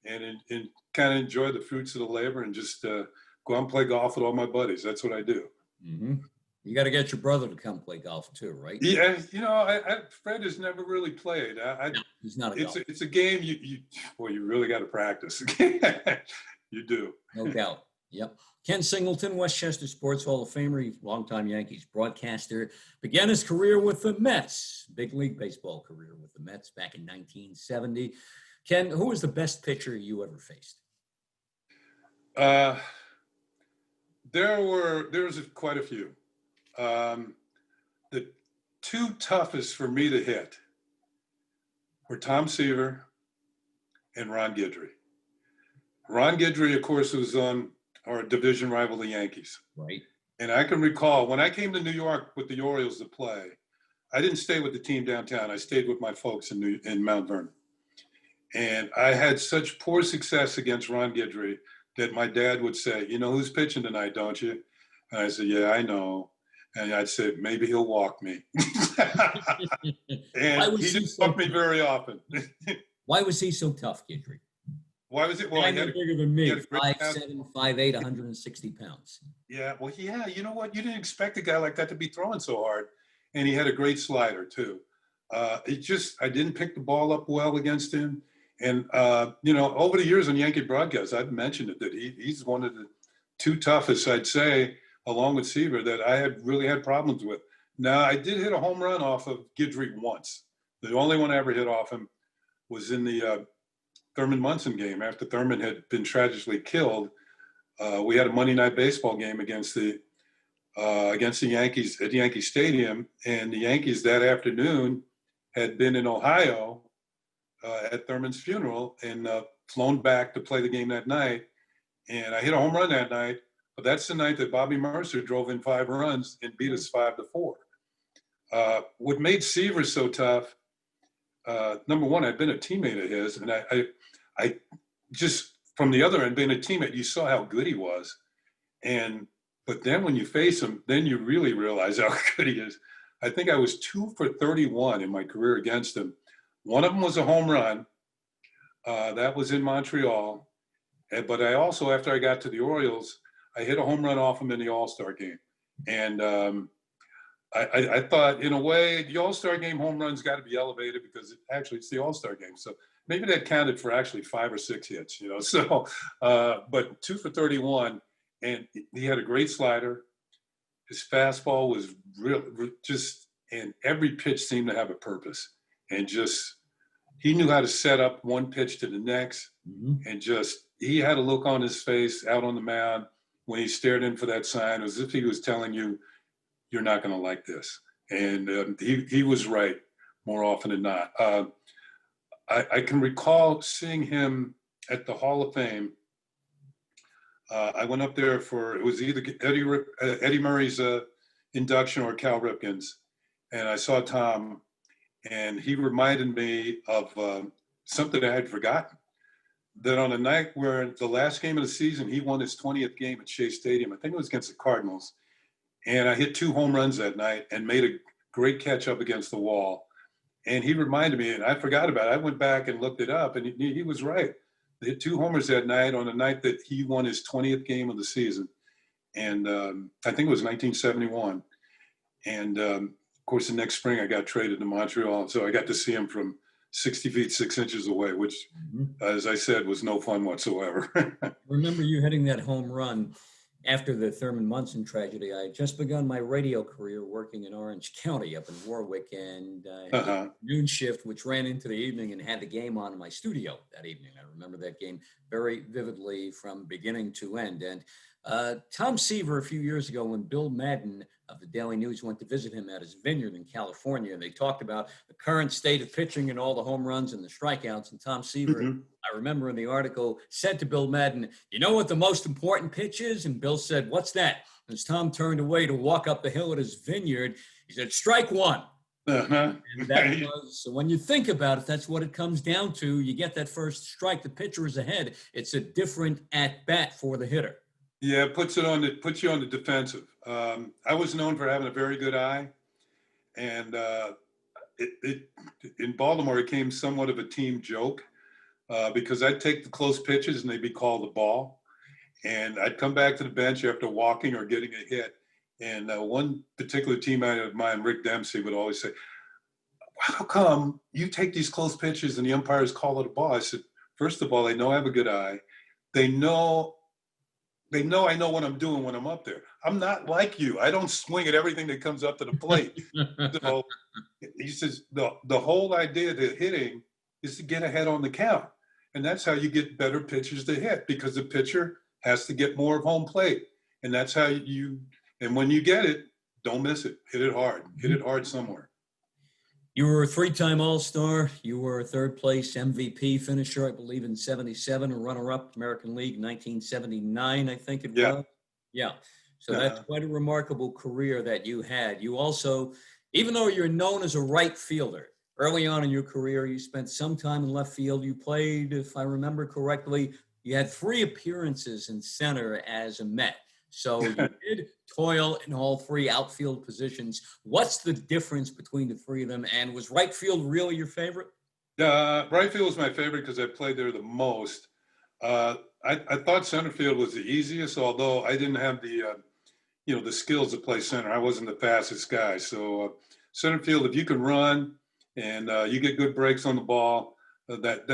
and kind of enjoy the fruits of the labor and just go out and play golf with all my buddies. That's what I do. Mm-hmm. You got to get your brother to come play golf too, right? Yeah, you know, Fred has never really played. No, he's not a golfer. It's a game you really got to practice. You do. No doubt. Yep. Ken Singleton, Westchester Sports Hall of Famer, longtime Yankees broadcaster, began his career with the Mets, big league baseball career with the Mets back in 1970. Ken, who was the best pitcher you ever faced? There was quite a few. The 2 toughest for me to hit were Tom Seaver and Ron Guidry. Ron Guidry, of course, was on our division rival, the Yankees. Right. And I can recall when I came to New York with the Orioles to play, I didn't stay with the team downtown. I stayed with my folks in Mount Vernon. And I had such poor success against Ron Guidry that my dad would say, you know who's pitching tonight, don't you? And I said, yeah, I know. And I'd say, maybe he'll walk me. And he didn't walk me very often. Why was he so tough, Guidry? Why was it? Well, he had bigger than me, 5'7", 5'8", 160 pounds. Yeah, well, yeah, you know what? You didn't expect a guy like that to be throwing so hard. And he had a great slider, too. I didn't pick the ball up well against him. And, you know, over the years on Yankee broadcasts, I've mentioned it, that he's one of the 2 toughest, I'd say, along with Seaver, that I really had problems with. Now, I did hit a home run off of Guidry once. The only one I ever hit off him was in the Thurman Munson game. After Thurman had been tragically killed, we had a Monday night baseball game against the Yankees at Yankee Stadium, and the Yankees that afternoon had been in Ohio at Thurman's funeral and flown back to play the game that night. And I hit a home run that night, but that's the night that Bobby Mercer drove in 5 runs and beat us 5-4. What made Seaver so tough, number one, I'd been a teammate of his, and I just, from the other end, being a teammate, you saw how good he was. But then when you face him, then you really realize how good he is. I think I was 2 for 31 in my career against him. One of them was a home run. That was in Montreal. But I also, after I got to the Orioles, I hit a home run off him in the All-Star game. And I thought, in a way, the All-Star game home runs got to be elevated because it's the All-Star game. So maybe that counted for actually 5 or 6 hits, you know. So, but 2 for 31, and he had a great slider. His fastball was and every pitch seemed to have a purpose. And he knew how to set up one pitch to the next. Mm-hmm. And he had a look on his face out on the mound when he stared in for that sign, as if he was telling you, you're not going to like this. And he was right more often than not. I can recall seeing him at the Hall of Fame. I went up there it was either Eddie Murray's induction or Cal Ripken's. And I saw Tom, and he reminded me of something I had forgotten. that on a night where the last game of the season, he won his 20th game at Shea Stadium. I think it was against the Cardinals. And I hit 2 home runs that night and made a great catch up against the wall. And he reminded me, and I forgot about it. I went back and looked it up, and he was right. They hit 2 homers that night on a night that he won his 20th game of the season. And I think it was 1971. And of course, the next spring I got traded to Montreal. So I got to see him from 60 feet, 6 inches away, which, as I said, was no fun whatsoever. Remember you hitting that home run after the Thurman Munson tragedy. I had just begun my radio career working in Orange County up in Warwick, and I had a noon shift, which ran into the evening, and had the game on in my studio that evening. I remember that game very vividly from beginning to end. And Tom Seaver, a few years ago, when Bill Madden of the Daily News went to visit him at his vineyard in California, and they talked about the current state of pitching and all the home runs and the strikeouts. And Tom Seaver, I remember in the article, said to Bill Madden, "You know what the most important pitch is?" And Bill said, "What's that?" As Tom turned away to walk up the hill at his vineyard, he said, "Strike one." And that was, so when you think about it, that's what it comes down to. You get that first strike, the pitcher is ahead. It's a different at bat for the hitter. Yeah, it puts you on the defensive. I was known for having a very good eye, and in Baltimore it became somewhat of a team joke because I'd take the close pitches and they'd be called the ball, and I'd come back to the bench after walking or getting a hit, and one particular teammate of mine, Rick Dempsey, would always say, "How come you take these close pitches and the umpires call it a ball?" I said, "First of all, they know I have a good eye. They know I know what I'm doing when I'm up there. I'm not like you. I don't swing at everything that comes up to the plate." So he says the whole idea to hitting is to get ahead on the count. And that's how you get better pitchers to hit, because the pitcher has to get more of home plate. And that's how and when you get it, don't miss it. Hit it hard. Hit it hard somewhere. You were a 3-time All-Star. You were a third-place MVP finisher, I believe, in 77, a runner-up American League 1979, I think it was. Yeah. So that's quite a remarkable career that you had. You also, even though you're known as a right fielder, early on in your career, you spent some time in left field. You played, if I remember correctly, you had 3 appearances in center as a Met. So you did toil in all 3 outfield positions. What's the difference between the 3 of them? And was right field really your favorite? Right field was my favorite because I played there the most. I thought center field was the easiest, although I didn't have the skills to play center. I wasn't the fastest guy. So center field, if you can run and you get good breaks on the ball, that's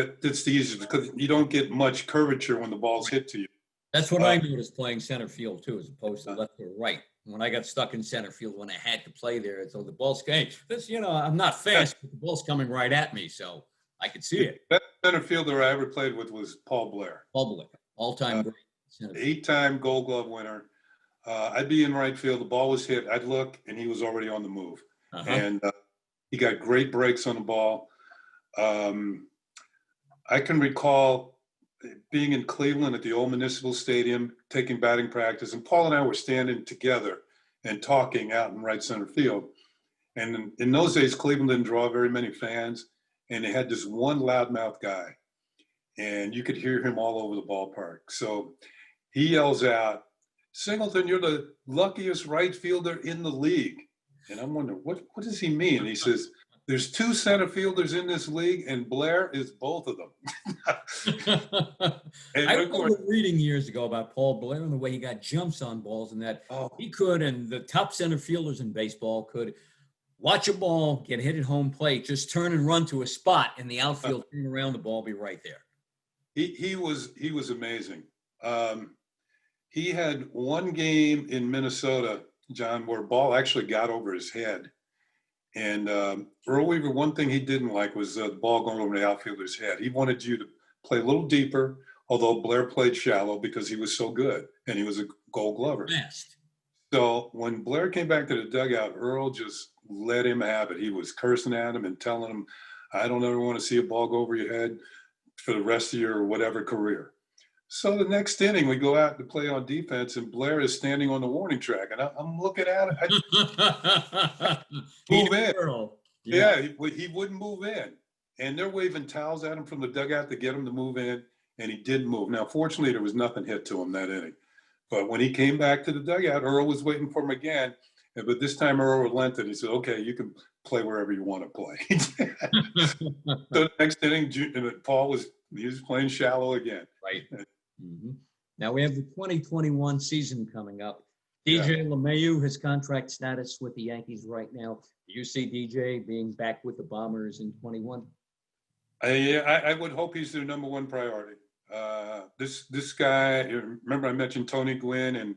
the easiest, because you don't get much curvature when the ball's hit to you. That's what I noticed playing center field too, as opposed to left or right. When I got stuck in center field, when I had to play there, so the ball's came. I'm not fast, but the ball's coming right at me, so I could see it. That center fielder I ever played with was Paul Blair. Paul Blair, all-time great. 8-time Gold Glove winner. I'd be in right field. The ball was hit. I'd look, and he was already on the move. And he got great breaks on the ball. I can recall being in Cleveland at the old Municipal Stadium, taking batting practice, and Paul and I were standing together and talking out in right center field. And in those days, Cleveland didn't draw very many fans, and they had this one loudmouth guy, and you could hear him all over the ballpark. So he yells out, "Singleton, you're the luckiest right fielder in the league." And I'm wondering, what does he mean? And he says, "There's 2 center fielders in this league, and Blair is both of them." I remember reading years ago about Paul Blair and the way he got jumps on balls, and that he could, and the top center fielders in baseball could watch a ball get hit at home plate, just turn and run to a spot in the outfield, turn around, the ball be right there. He was amazing. He had one game in Minnesota, John, where a ball actually got over his head. And Earl Weaver, one thing he didn't like was the ball going over the outfielder's head. He wanted you to play a little deeper, although Blair played shallow because he was so good, and he was a Gold Glover. Best. So when Blair came back to the dugout, Earl just let him have it. He was cursing at him and telling him, "I don't ever want to see a ball go over your head for the rest of your whatever career." So the next inning, we go out to play on defense, and Blair is standing on the warning track, and I'm looking at him. Move in. Yeah, he wouldn't move in. And they're waving towels at him from the dugout to get him to move in. and he didn't move. Now, fortunately, there was nothing hit to him that inning. But when he came back to the dugout, Earl was waiting for him again. But this time Earl relented. He said, okay, you can play wherever you want to play. So the next inning, Paul was playing shallow again. Right. Mm-hmm. Now we have the 2021 season coming up. DJ LeMahieu, his contract status with the Yankees right now. Do you see DJ being back with the Bombers in 21? I would hope he's their number one priority. This guy, remember I mentioned Tony Gwynn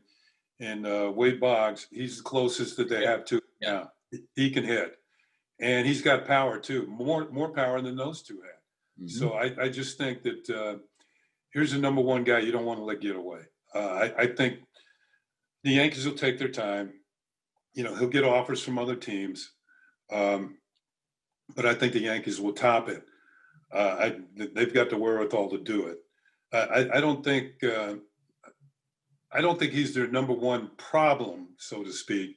and Wade Boggs. He's the closest that they have to now. He can hit, and he's got power too, more power than those two had. Mm-hmm. So I just think that here's the number one guy you don't want to let get away. I think the Yankees will take their time. He'll get offers from other teams, but I think the Yankees will top it. They've got the wherewithal to do it. I don't think he's their number one problem, so to speak.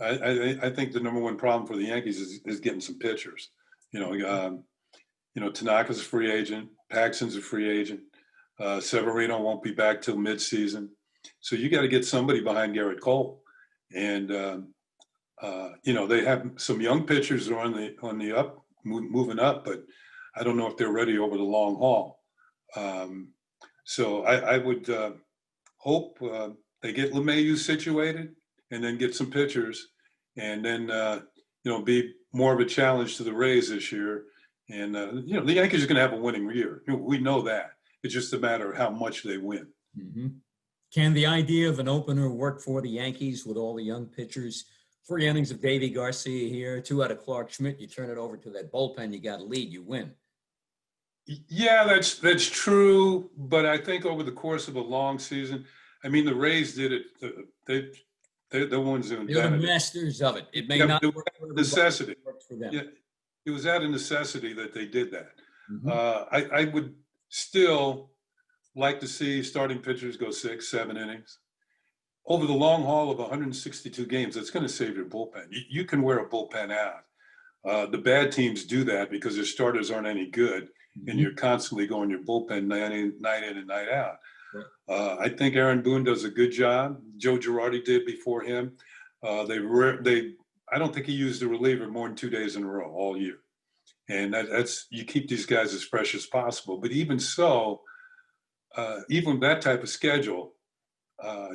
I think the number one problem for the Yankees is getting some pitchers. Tanaka's a free agent. Paxton's a free agent. Severino won't be back till midseason. So you got to get somebody behind Garrett Cole. And, they have some young pitchers who are on the up, moving up, but I don't know if they're ready over the long haul. So I would hope they get LeMahieu situated and then get some pitchers and then, be more of a challenge to the Rays this year. And, the Yankees are going to have a winning year. We know that. It's just a matter of how much they win. Mm-hmm. Can the idea of an opener work for the Yankees with all the young pitchers? 3 innings of Davy Garcia here, 2 out of Clark Schmidt. You turn it over to that bullpen, you got a lead, you win. Yeah, that's true. But I think over the course of a long season, the Rays did it. They're the ones who they're the masters of it. It may not work for necessity. It works for them. Yeah, it was out of necessity that they did that. Mm-hmm. I would still like to see starting pitchers go 6, 7 innings. Over the long haul of 162 games, that's going to save your bullpen. You can wear a bullpen out. The bad teams do that because their starters aren't any good, mm-hmm. and you're constantly going your bullpen night in and night out. Right. I think Aaron Boone does a good job. Joe Girardi did before him. I don't think he used a reliever more than 2 days in a row all year. And that's you keep these guys as fresh as possible. But even so, even that type of schedule,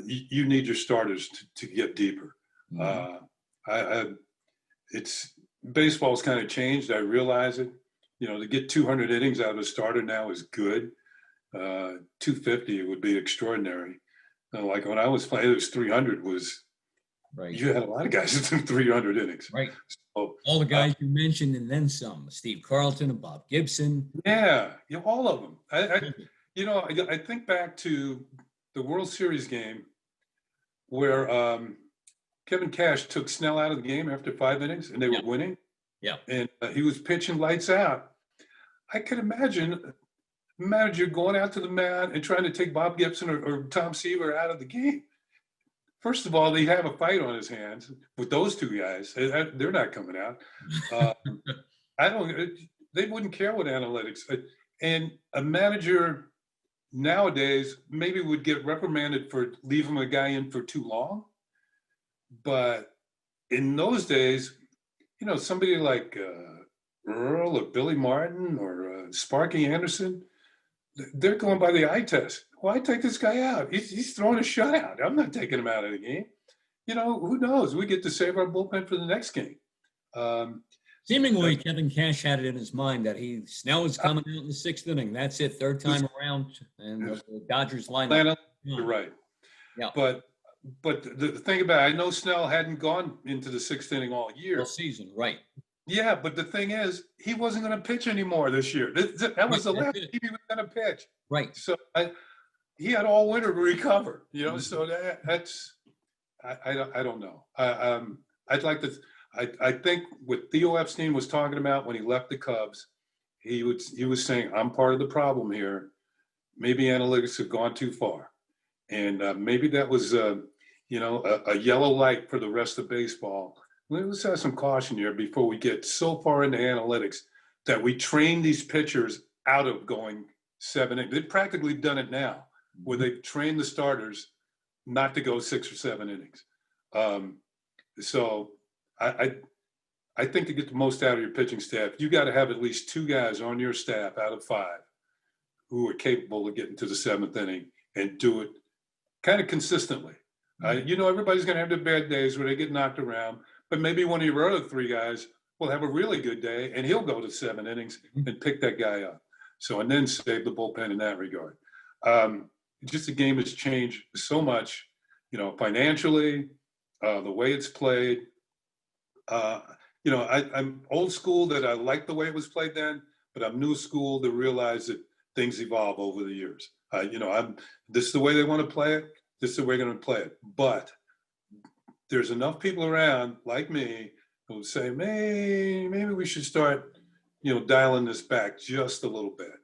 you need your starters to get deeper. Mm-hmm. Baseball's kind of changed. I realize it. To get 200 innings out of a starter now is good. 250 would be extraordinary. Like when I was playing, it was 300 was. Right. You had a lot of guys that threw 300 innings. Right. So, all the guys you mentioned and then some. Steve Carlton and Bob Gibson. Yeah, all of them. I think back to the World Series game where Kevin Cash took Snell out of the game after 5 innings and they were winning. Yeah. And he was pitching lights out. I could imagine a manager going out to the mound and trying to take Bob Gibson or Tom Seaver out of the game. First of all, he'd have a fight on his hands with those 2 guys. They're not coming out. They wouldn't care what analytics. And a manager nowadays maybe would get reprimanded for leaving a guy in for too long. But in those days, somebody like Earl or Billy Martin or Sparky Anderson, they're going by the eye test. Why take this guy out? He's throwing a shutout. I'm not taking him out of the game. Who knows? We get to save our bullpen for the next game. Seemingly, Kevin Cash had it in his mind that Snell was coming out in the 6th inning. That's it, 3rd time around, and the Dodgers lineup. You're right. Yeah. But the thing about it, I know Snell hadn't gone into the 6th inning all year. All season, right. Yeah, but the thing is, he wasn't going to pitch anymore this year. That was the last time he was going to pitch. Right. So he had all winter to recover. So that's I don't know. I'd like to. I think what Theo Epstein was talking about when he left the Cubs, he was saying, I'm part of the problem here. Maybe analytics have gone too far, and maybe that was a yellow light for the rest of baseball. Let's have some caution here before we get so far into analytics that we train these pitchers out of going 7 innings. They've practically done it now, where they've trained the starters not to go 6 or 7 innings. So I think to get the most out of your pitching staff, you got to have at least 2 guys on your staff out of 5 who are capable of getting to the 7th inning and do it kind of consistently. Everybody's going to have their bad days where they get knocked around, but maybe one of your other 3 guys will have a really good day and he'll go to 7 innings and pick that guy up. So, and then save the bullpen in that regard. Just the game has changed so much, financially, the way it's played. I'm old school that I like the way it was played then, but I'm new school to realize that things evolve over the years. This is the way they want to play it. This is the way we're going to play it. But there's enough people around like me who say, maybe we should start, dialing this back just a little bit.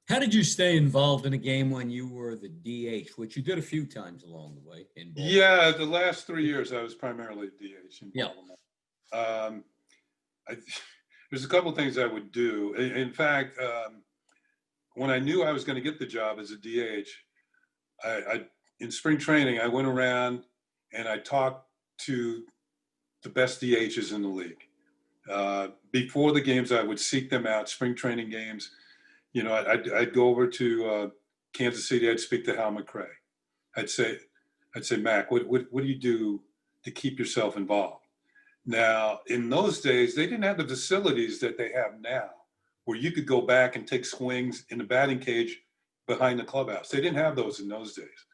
How did you stay involved in a game when you were the DH, which you did a few times along the way? Yeah, the last 3 years I was primarily DH in Baltimore. There's a couple of things I would do. In fact, when I knew I was going to get the job as a DH, in spring training, I went around and I talked to the best DHs in the league. Before the games, I would seek them out, spring training games. I'd go over to Kansas City. I'd speak to Hal McRae. I'd say, Mac, what do you do to keep yourself involved? Now, in those days, they didn't have the facilities that they have now, where you could go back and take swings in the batting cage behind the clubhouse. They didn't have those in those days.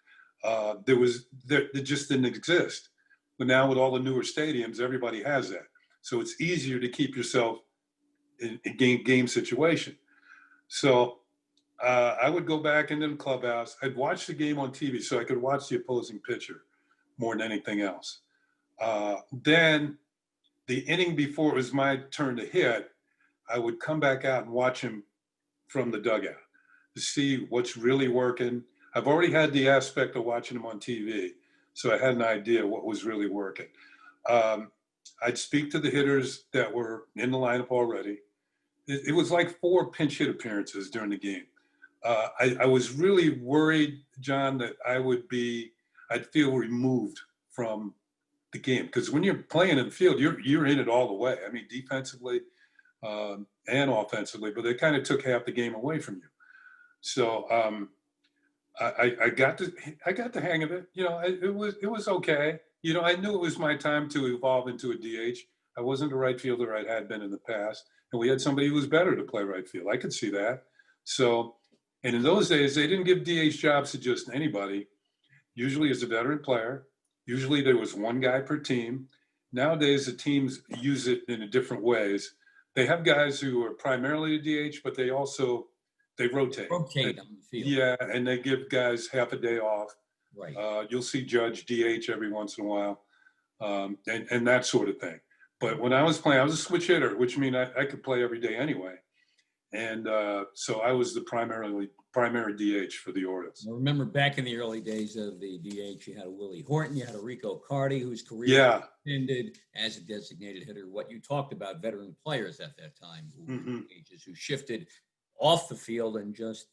They just didn't exist. But now with all the newer stadiums, everybody has that. So it's easier to keep yourself in game situation. So I would go back into the clubhouse. I'd watch the game on TV so I could watch the opposing pitcher more than anything else. Then the inning before it was my turn to hit, I would come back out and watch him from the dugout to see what's really working. I've already had the aspect of watching him on TV, so I had an idea what was really working. I'd speak to the hitters that were in the lineup already. It was like 4 pinch hit appearances during the game. I was really worried, John, that I'd feel removed from the game, because when you're playing in the field, you're in it all the way. I mean, defensively and offensively, but they kind of took half the game away from you. So I got the hang of it. It was okay. I knew it was my time to evolve into a DH. I wasn't the right fielder I had been in the past, and we had somebody who was better to play right field. I could see that. So, and in those days, they didn't give DH jobs to just anybody. Usually as a veteran player. Usually there was 1 guy per team. Nowadays, the teams use it in different ways. They have guys who are primarily a DH, but they rotate. Rotate on the field. Yeah, and they give guys half a day off. Right. You'll see Judge DH every once in a while, and that sort of thing. But when I was playing, I was a switch hitter, which means I could play every day anyway. And so I was the primary DH for the Orioles. I remember back in the early days of the DH, you had a Willie Horton, you had a Rico Carty, whose career ended as a designated hitter. What you talked about, veteran players at that time, who shifted off the field and just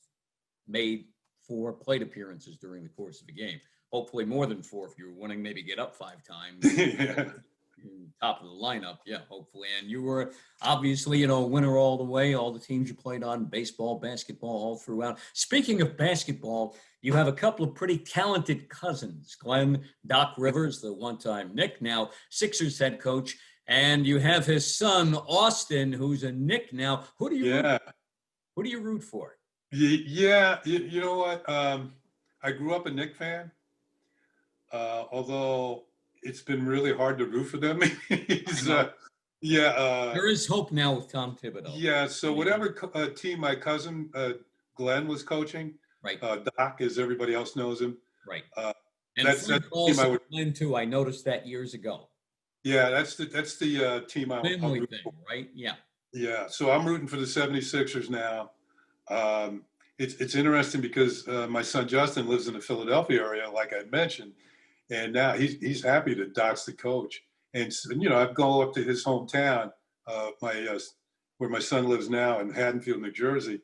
made 4 plate appearances during the course of a game. Hopefully more than 4 if you were winning, maybe get up 5 times. Yeah. Top of the lineup, hopefully. And you were obviously, a winner all the way, all the teams you played on, baseball, basketball, all throughout. Speaking of basketball, you have a couple of pretty talented cousins, Glenn Doc Rivers, the one-time Knick, now Sixers head coach, and you have his son, Austin, who's a Knick now. Who do you root for? Yeah, you know what? I grew up a Knick fan, although it's been really hard to root for them. There is hope now with Tom Thibodeau. Yeah, so whatever team my cousin Glenn was coaching, right? Doc, as everybody else knows him, right? And that's the team I would. Glenn too. I noticed that years ago. Yeah, that's the team I'm rooting for. Right? Yeah. Yeah, so I'm rooting for the 76ers now. It's interesting because my son Justin lives in the Philadelphia area, like I mentioned. And now he's happy that Doc's the coach. And I've gone up to his hometown, where my son lives now in Haddonfield, New Jersey.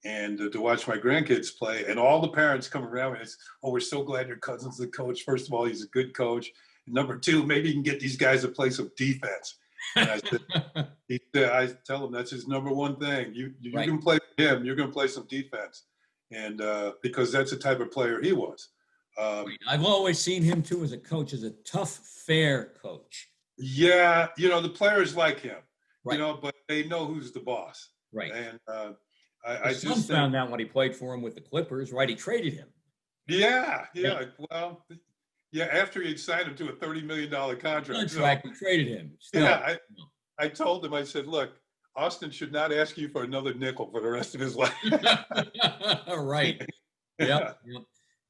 and to watch my grandkids play, and all the parents come around and it's, oh, we're so glad your cousin's the coach. First of all, he's a good coach. And number two, maybe you can get these guys to play some defense. And I tell him that's his number one thing. You Right. can play with him, you're going to play some defense. And because that's the type of player he was. I've always seen him too as a coach, as a tough, fair coach. Yeah, the players like him, Right. but they know who's the boss. Right. And I His son just found out when he played for him with the Clippers, right? He traded him. Yeah. Well, yeah, after he had signed him to a $30 million contract. He traded him. Still. Yeah, I told him, I said, look, Austin should not ask you for another nickel for the rest of his life. Right. Yep.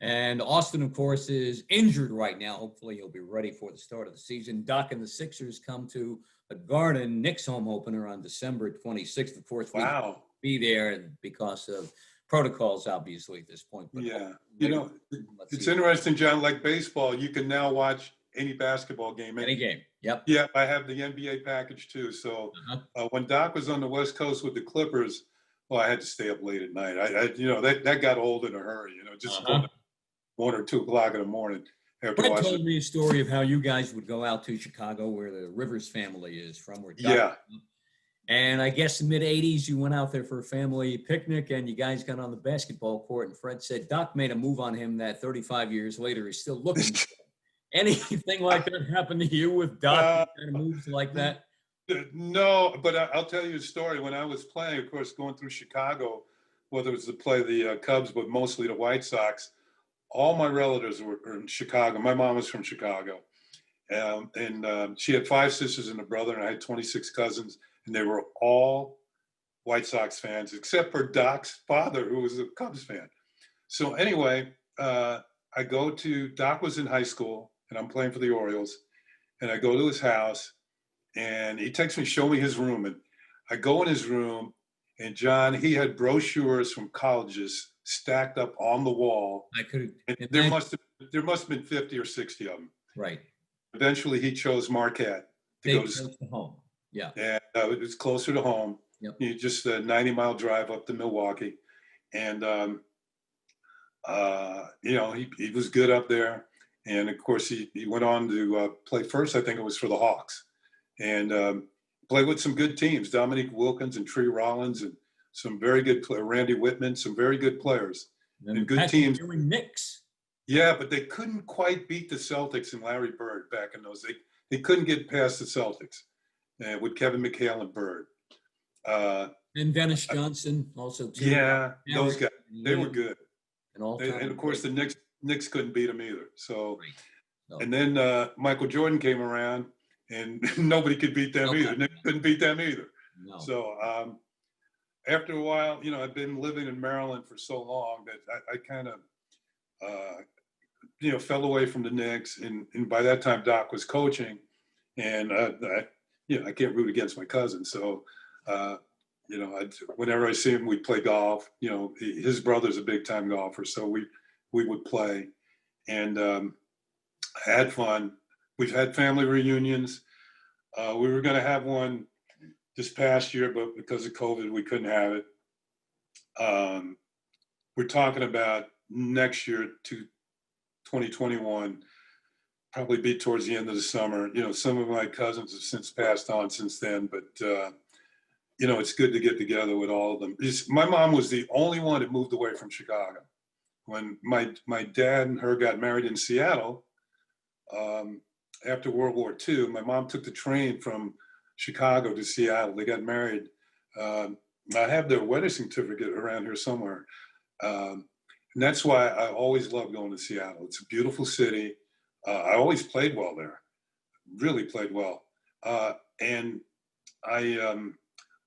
And Austin, of course, is injured right now. Hopefully he'll be ready for the start of the season. Doc and the Sixers come to a Garden Knicks home opener on December 26th. Of course, Wow. Be there because of protocols, obviously, at this point. But yeah. It's interesting, John, like baseball, you can now watch any basketball game. Any game. Yep. Yeah, I have the NBA package too. So when Doc was on the West Coast with the Clippers, well, I had to stay up late at night. That got old in a hurry, just 1 or 2 o'clock in the morning. Brett told me a story of how you guys would go out to Chicago, where the Rivers family is from. Yeah. And I guess in the mid-'80s, you went out there for a family picnic, and you guys got on the basketball court, and Fred said Doc made a move on him that 35 years later he's still looking for. Anything like that happened to you with Doc, kind of moves like that? No, but I'll tell you a story. When I was playing, of course, going through Chicago, whether it was to play the Cubs, but mostly the White Sox, all my relatives were in Chicago. My mom was from Chicago. And she had 5 sisters and a brother, and I had 26 cousins. And they were all White Sox fans, except for Doc's father, who was a Cubs fan. So anyway, Doc was in high school, and I'm playing for the Orioles. And I go to his house, and he texts me, show me his room. And I go in his room, and John, he had brochures from colleges stacked up on the wall. There must have been 50 or 60 of them. Right. Eventually, he chose Marquette to go to home. Yeah. And it was closer to home. Yep. Just a 90-mile drive up to Milwaukee. And, he was good up there. And, of course, he went on to play first, I think it was for the Hawks. And played with some good teams, Dominique Wilkins and Tree Rollins, and some very good Randy Whitman, some very good players. And good teams. Knicks. Yeah, but they couldn't quite beat the Celtics and Larry Bird back in those days. They couldn't get past the Celtics. With Kevin McHale and Bird. And Dennis Johnson also too. Yeah, those guys, they were good. And of course, the Knicks couldn't beat them either. So, right. No. And then Michael Jordan came around, and nobody could beat them either. Knicks couldn't beat them either. No. So after a while, I've been living in Maryland for so long that I kind of, fell away from the Knicks. And by that time, Doc was coaching, and I can't root against my cousin. So, whenever I see him, we play golf. His brother's a big time golfer, so we would play, and had fun. We've had family reunions. We were going to have one this past year, but because of COVID, we couldn't have it. We're talking about next year to 2021. Probably be towards the end of the summer. Some of my cousins have since passed on since then, but it's good to get together with all of them. My mom was the only one that moved away from Chicago. When my dad and her got married in Seattle, after World War II, my mom took the train from Chicago to Seattle. They got married. I have their wedding certificate around here somewhere. And that's why I always love going to Seattle. It's a beautiful city. I always played well there, really played well. And I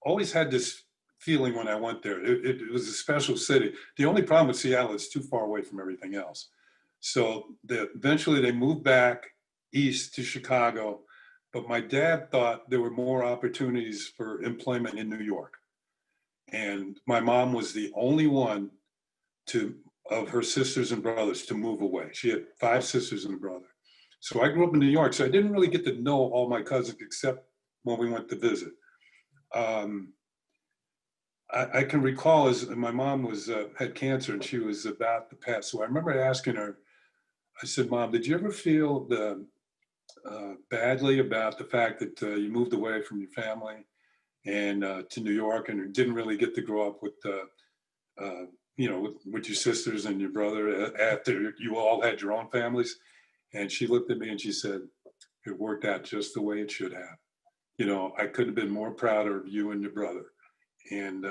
always had this feeling when I went there. It was a special city. The only problem with Seattle is it's too far away from everything else. So eventually they moved back east to Chicago, but my dad thought there were more opportunities for employment in New York. And my mom was the only one of her sisters and brothers to move away. She had 5 sisters and a brother. So I grew up in New York, so I didn't really get to know all my cousins except when we went to visit. I can recall as my mom was had cancer and she was about to pass. So I remember asking her, I said, Mom, did you ever feel badly about the fact that you moved away from your family and to New York and didn't really get to grow up with, with your sisters and your brother after you all had your own families? And she looked at me and she said, it worked out just the way it should have. I couldn't have been more proud of you and your brother. And,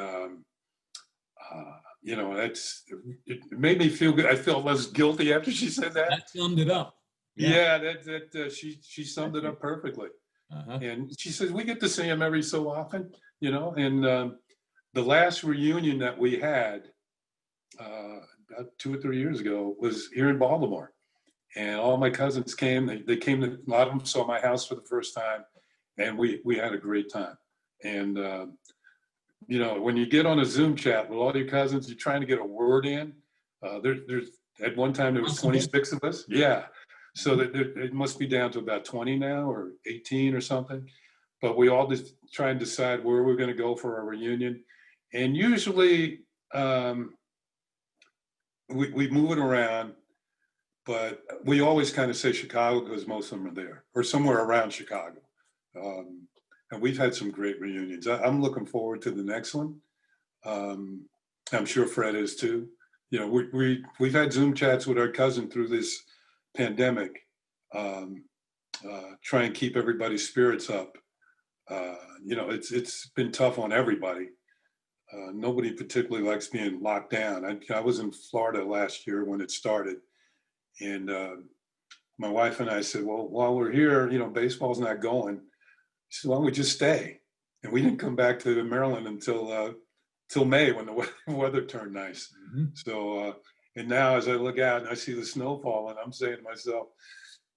it made me feel good. I felt less guilty after she said that. That summed it up. Yeah, she summed it up perfectly. Uh-huh. And she says, we get to see him every so often, and the last reunion that we had about 2 or 3 years ago was here in Baltimore. And all my cousins came. They came to, a lot of them saw my house for the first time, and we had a great time. And when you get on a Zoom chat with all your cousins, you're trying to get a word in. There's at one time there was 26 of us. Yeah, so it must be down to about 20 now, or 18 or something. But we all just try and decide where we're going to go for our reunion, and usually we move it around. But we always kind of say Chicago because most of them are there, or somewhere around Chicago. And we've had some great reunions. I'm looking forward to the next one. I'm sure Fred is too. We've had Zoom chats with our cousin through this pandemic, try and keep everybody's spirits up. It's been tough on everybody. Nobody particularly likes being locked down. I was in Florida last year when it started. And my wife and I said, well, while we're here, baseball's not going. She said, why don't we just stay? And we didn't come back to Maryland until May when the weather turned nice. Mm-hmm. So, and now as I look out and I see the snow falling, I'm saying to myself,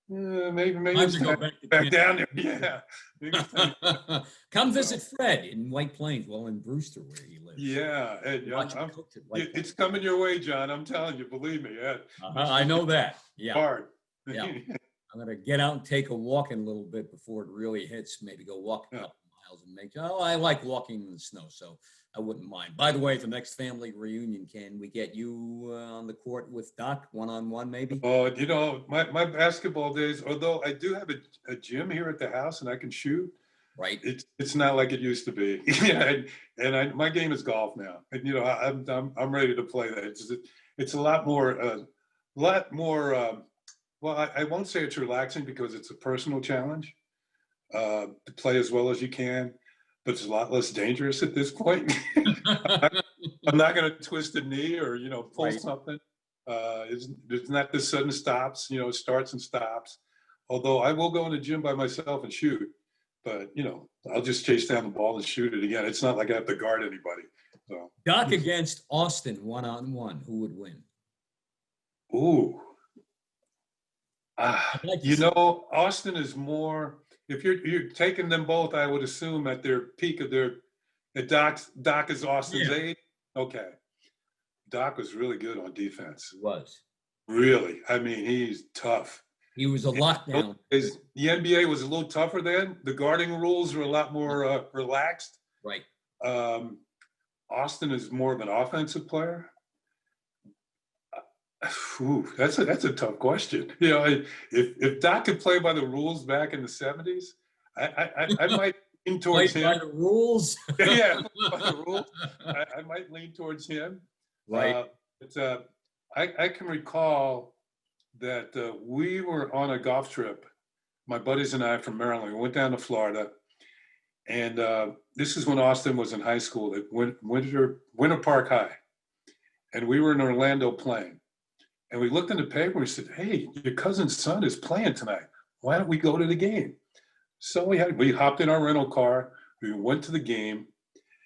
maybe it's time to go back down there. Yeah. Maybe Come visit Fred in White Plains, in Brewster where he lives. Yeah. It's coming your way, John. I'm telling you, believe me. Yeah. I know that. Yeah. Hard. Yeah. I'm going to get out and take a walk in a little bit before it really hits. Maybe go walk a couple miles and I like walking in the snow, so I wouldn't mind. By the way, at the next family reunion, can we get you on the court with Doc one-on-one maybe? Oh, my basketball days, although I do have a gym here at the house and I can shoot. Right. It's not like it used to be. My game is golf now. And I'm ready to play that. It's a lot more well, I won't say it's relaxing because it's a personal challenge to play as well as you can, but it's a lot less dangerous at this point. I'm not going to twist a knee or, pull something. It's not the sudden stops, it starts and stops. Although I will go in the gym by myself and shoot, but, I'll just chase down the ball and shoot it again. It's not like I have to guard anybody. So. Doc against Austin one-on-one, who would win? Ooh. Austin is more, if you're taking them both, I would assume at their peak of Doc is Austin's age. Okay. Doc was really good on defense. He was. Really. I mean, he's tough. He was a lockdown. The NBA was a little tougher then. The guarding rules were a lot more relaxed. Right. Austin is more of an offensive player. That's a tough question. If Doc could play by the rules back in the 70s, I might lean towards him. By the rules? Yeah, by the rules. I might lean towards him. Right. I can recall that we were on a golf trip, my buddies and I from Maryland. We went down to Florida. And this is when Austin was in high school at Winter Park High. And we were in Orlando playing. And we looked in the paper and we said, hey, your cousin's son is playing tonight. Why don't we go to the game? So we hopped in our rental car. We went to the game.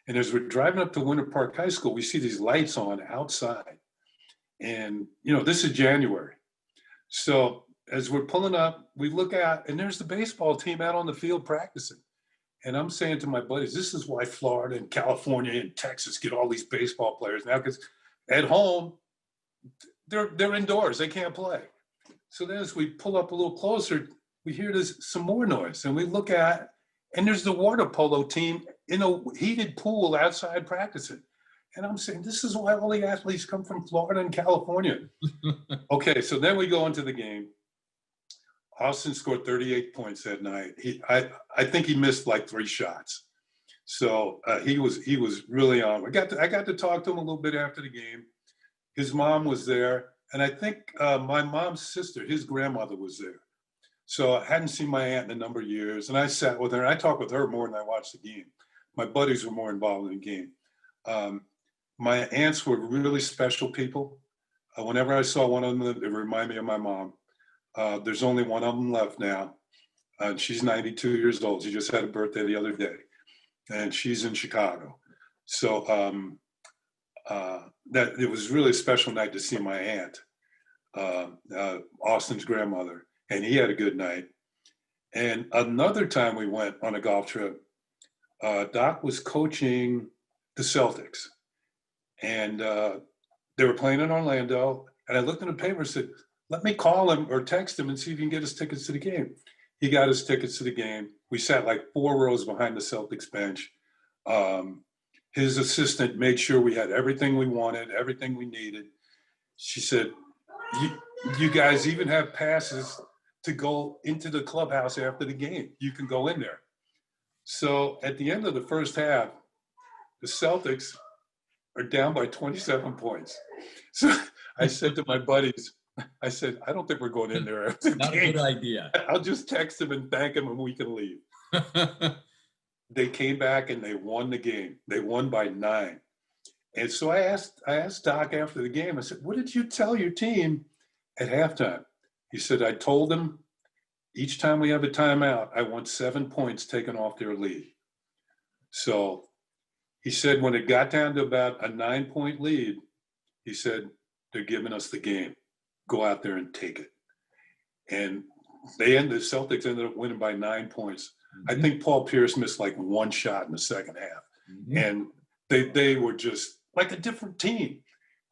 And as we're driving up to Winter Park High School, we see these lights on outside. And, this is January. So as we're pulling up, we look out and there's the baseball team out on the field practicing. And I'm saying to my buddies, this is why Florida and California and Texas get all these baseball players now, because at home, they're indoors, they can't play. So then as we pull up a little closer, we hear some more noise and we look at, and there's the water polo team in a heated pool outside practicing. And I'm saying, this is why all the athletes come from Florida and California. Okay, so then we go into the game. Austin scored 38 points that night. I think he missed like 3 shots. So he was really on. I got to talk to him a little bit after the game. His mom was there, and I think my mom's sister, his grandmother, was there. So I hadn't seen my aunt in a number of years, and I sat with her, and I talked with her more than I watched the game. My buddies were more involved in the game. My aunts were really special people. Whenever I saw one of them, it reminded me of my mom. There's only one of them left now. She's 92 years old. She just had a birthday the other day, and she's in Chicago. So that it was really a special night to see my aunt, Austin's grandmother, and he had a good night. And another time we went on a golf trip, Doc was coaching the Celtics, and they were playing in Orlando. And I looked in the paper and said, let me call him or text him and see if he can get his tickets to the game. He got his tickets to the game. We sat like 4 rows behind the Celtics bench. His assistant made sure we had everything we wanted, everything we needed. She said, you guys even have passes to go into the clubhouse after the game. You can go in there. So at the end of the first half, the Celtics are down by 27 points. So I said to my buddies, I said, I don't think we're going in there after the Not game. a good idea. I'll just text him and thank him and we can leave. They came back and they won the game. They won by 9. And so I asked Doc after the game, I said, what did you tell your team at halftime? He said, I told them each time we have a timeout, I want 7 points taken off their lead. So he said when it got down to about a 9-point lead, he said, they're giving us the game. Go out there and take it. And the Celtics ended up winning by 9 points. Mm-hmm. I think Paul Pierce missed like 1 shot in the second half. Mm-hmm. And they were just like a different team.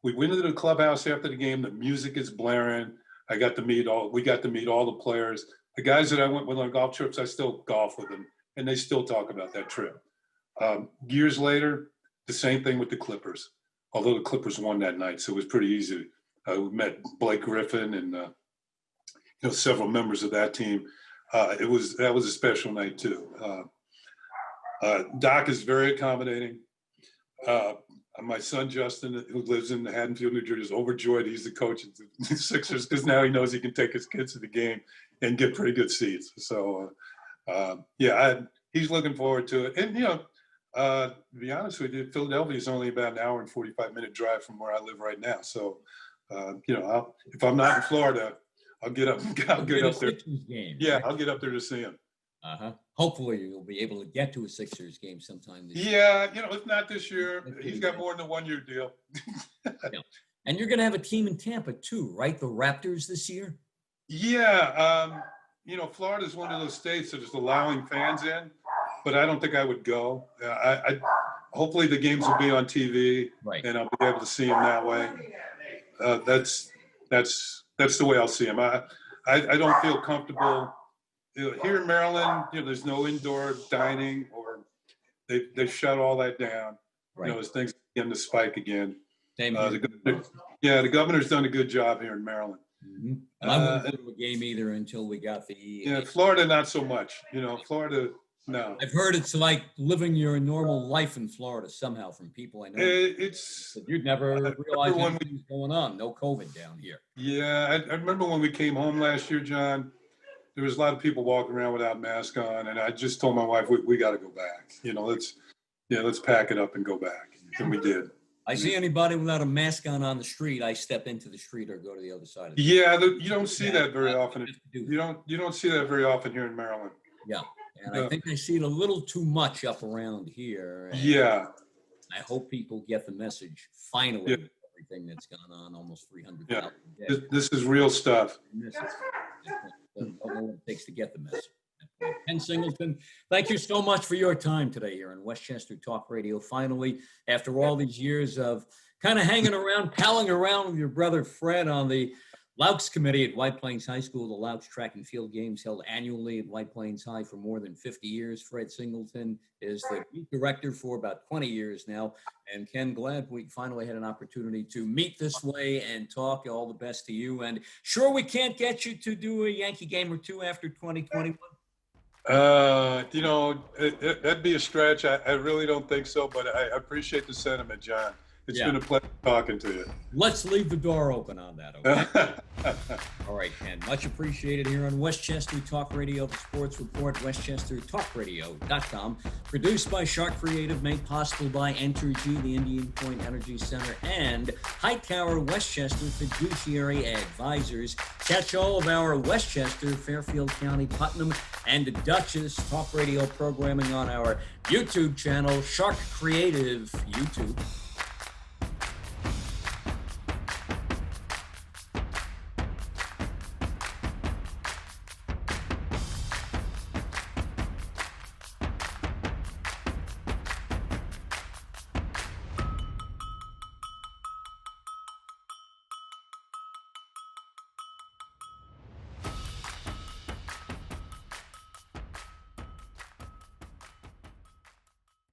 We went into the clubhouse after the game. The music is blaring. We got to meet all the players. The guys that I went with on golf trips, I still golf with them, and they still talk about that trip. Years later, the same thing with the Clippers, although the Clippers won that night, so it was pretty easy. We met Blake Griffin and several members of that team. That was a special night too. Doc is very accommodating. My son Justin, who lives in Haddonfield, New Jersey, is overjoyed he's the coach of the Sixers because now he knows he can take his kids to the game and get pretty good seats. So he's looking forward to it. And to be honest with you, Philadelphia is only about an hour and 45-minute drive from where I live right now. So if I'm not in Florida, I'll get up. I'll get up there. Game, yeah, right? I'll get up there to see him. Hopefully, you'll be able to get to a Sixers game sometime this year. Yeah, if not this year, he's got more than a 1-year deal. Yeah. And you're going to have a team in Tampa too, right? The Raptors this year. Yeah, Florida's one of those states that is allowing fans in, but I don't think I would go. Hopefully the games will be on TV, right, and I'll be able to see them that way. That's the way I'll see them. I don't feel comfortable. Here in Maryland, there's no indoor dining, or they've shut all that down. Right. As things begin to spike again. The governor's done a good job here in Maryland. Mm-hmm. And I wouldn't go to a game either until we got the. Yeah, Florida not so much. Florida. No. I've heard it's like living your normal life in Florida somehow from people I know. You'd never realize anything was going on. No COVID down here. Yeah, I remember when we came home last year, John, there was a lot of people walking around without masks on, and I just told my wife, we got to go back. Let's pack it up and go back. And we did. I see anybody without a mask on the street, I step into the street or go to the other side of the street. Yeah, you don't see that very often. You don't see that very often here in Maryland. Yeah. And I think I see it a little too much up around here. Yeah. I hope people get the message finally. Yeah. Everything that's gone on, almost 300,000 days. This is real stuff. I don't know what it takes to get the message. Ken Singleton, thank you so much for your time today here on Westchester Talk Radio. Finally, after all these years of kind of hanging around, palling around with your brother Fred on the Loucks Committee at White Plains High School. The Loucks track and field games held annually at White Plains High for more than 50 years. Fred Singleton is the director for about 20 years now. And Ken, glad we finally had an opportunity to meet this way and talk. All the best to you. And sure, we can't get you to do a Yankee game or two after 2021. That'd be a stretch. I really don't think so, but I appreciate the sentiment, John. It's been a pleasure talking to you. Let's leave the door open on that, okay? All right, Ken. Much appreciated here on Westchester Talk Radio, the Sports Report, WestchesterTalkRadio.com. Produced by Sharc Creative, made possible by Entergy, the Indian Point Energy Center, and Hightower Westchester Fiduciary Advisors. Catch all of our Westchester, Fairfield County, Putnam, and Dutchess Talk Radio programming on our YouTube channel, Sharc Creative YouTube.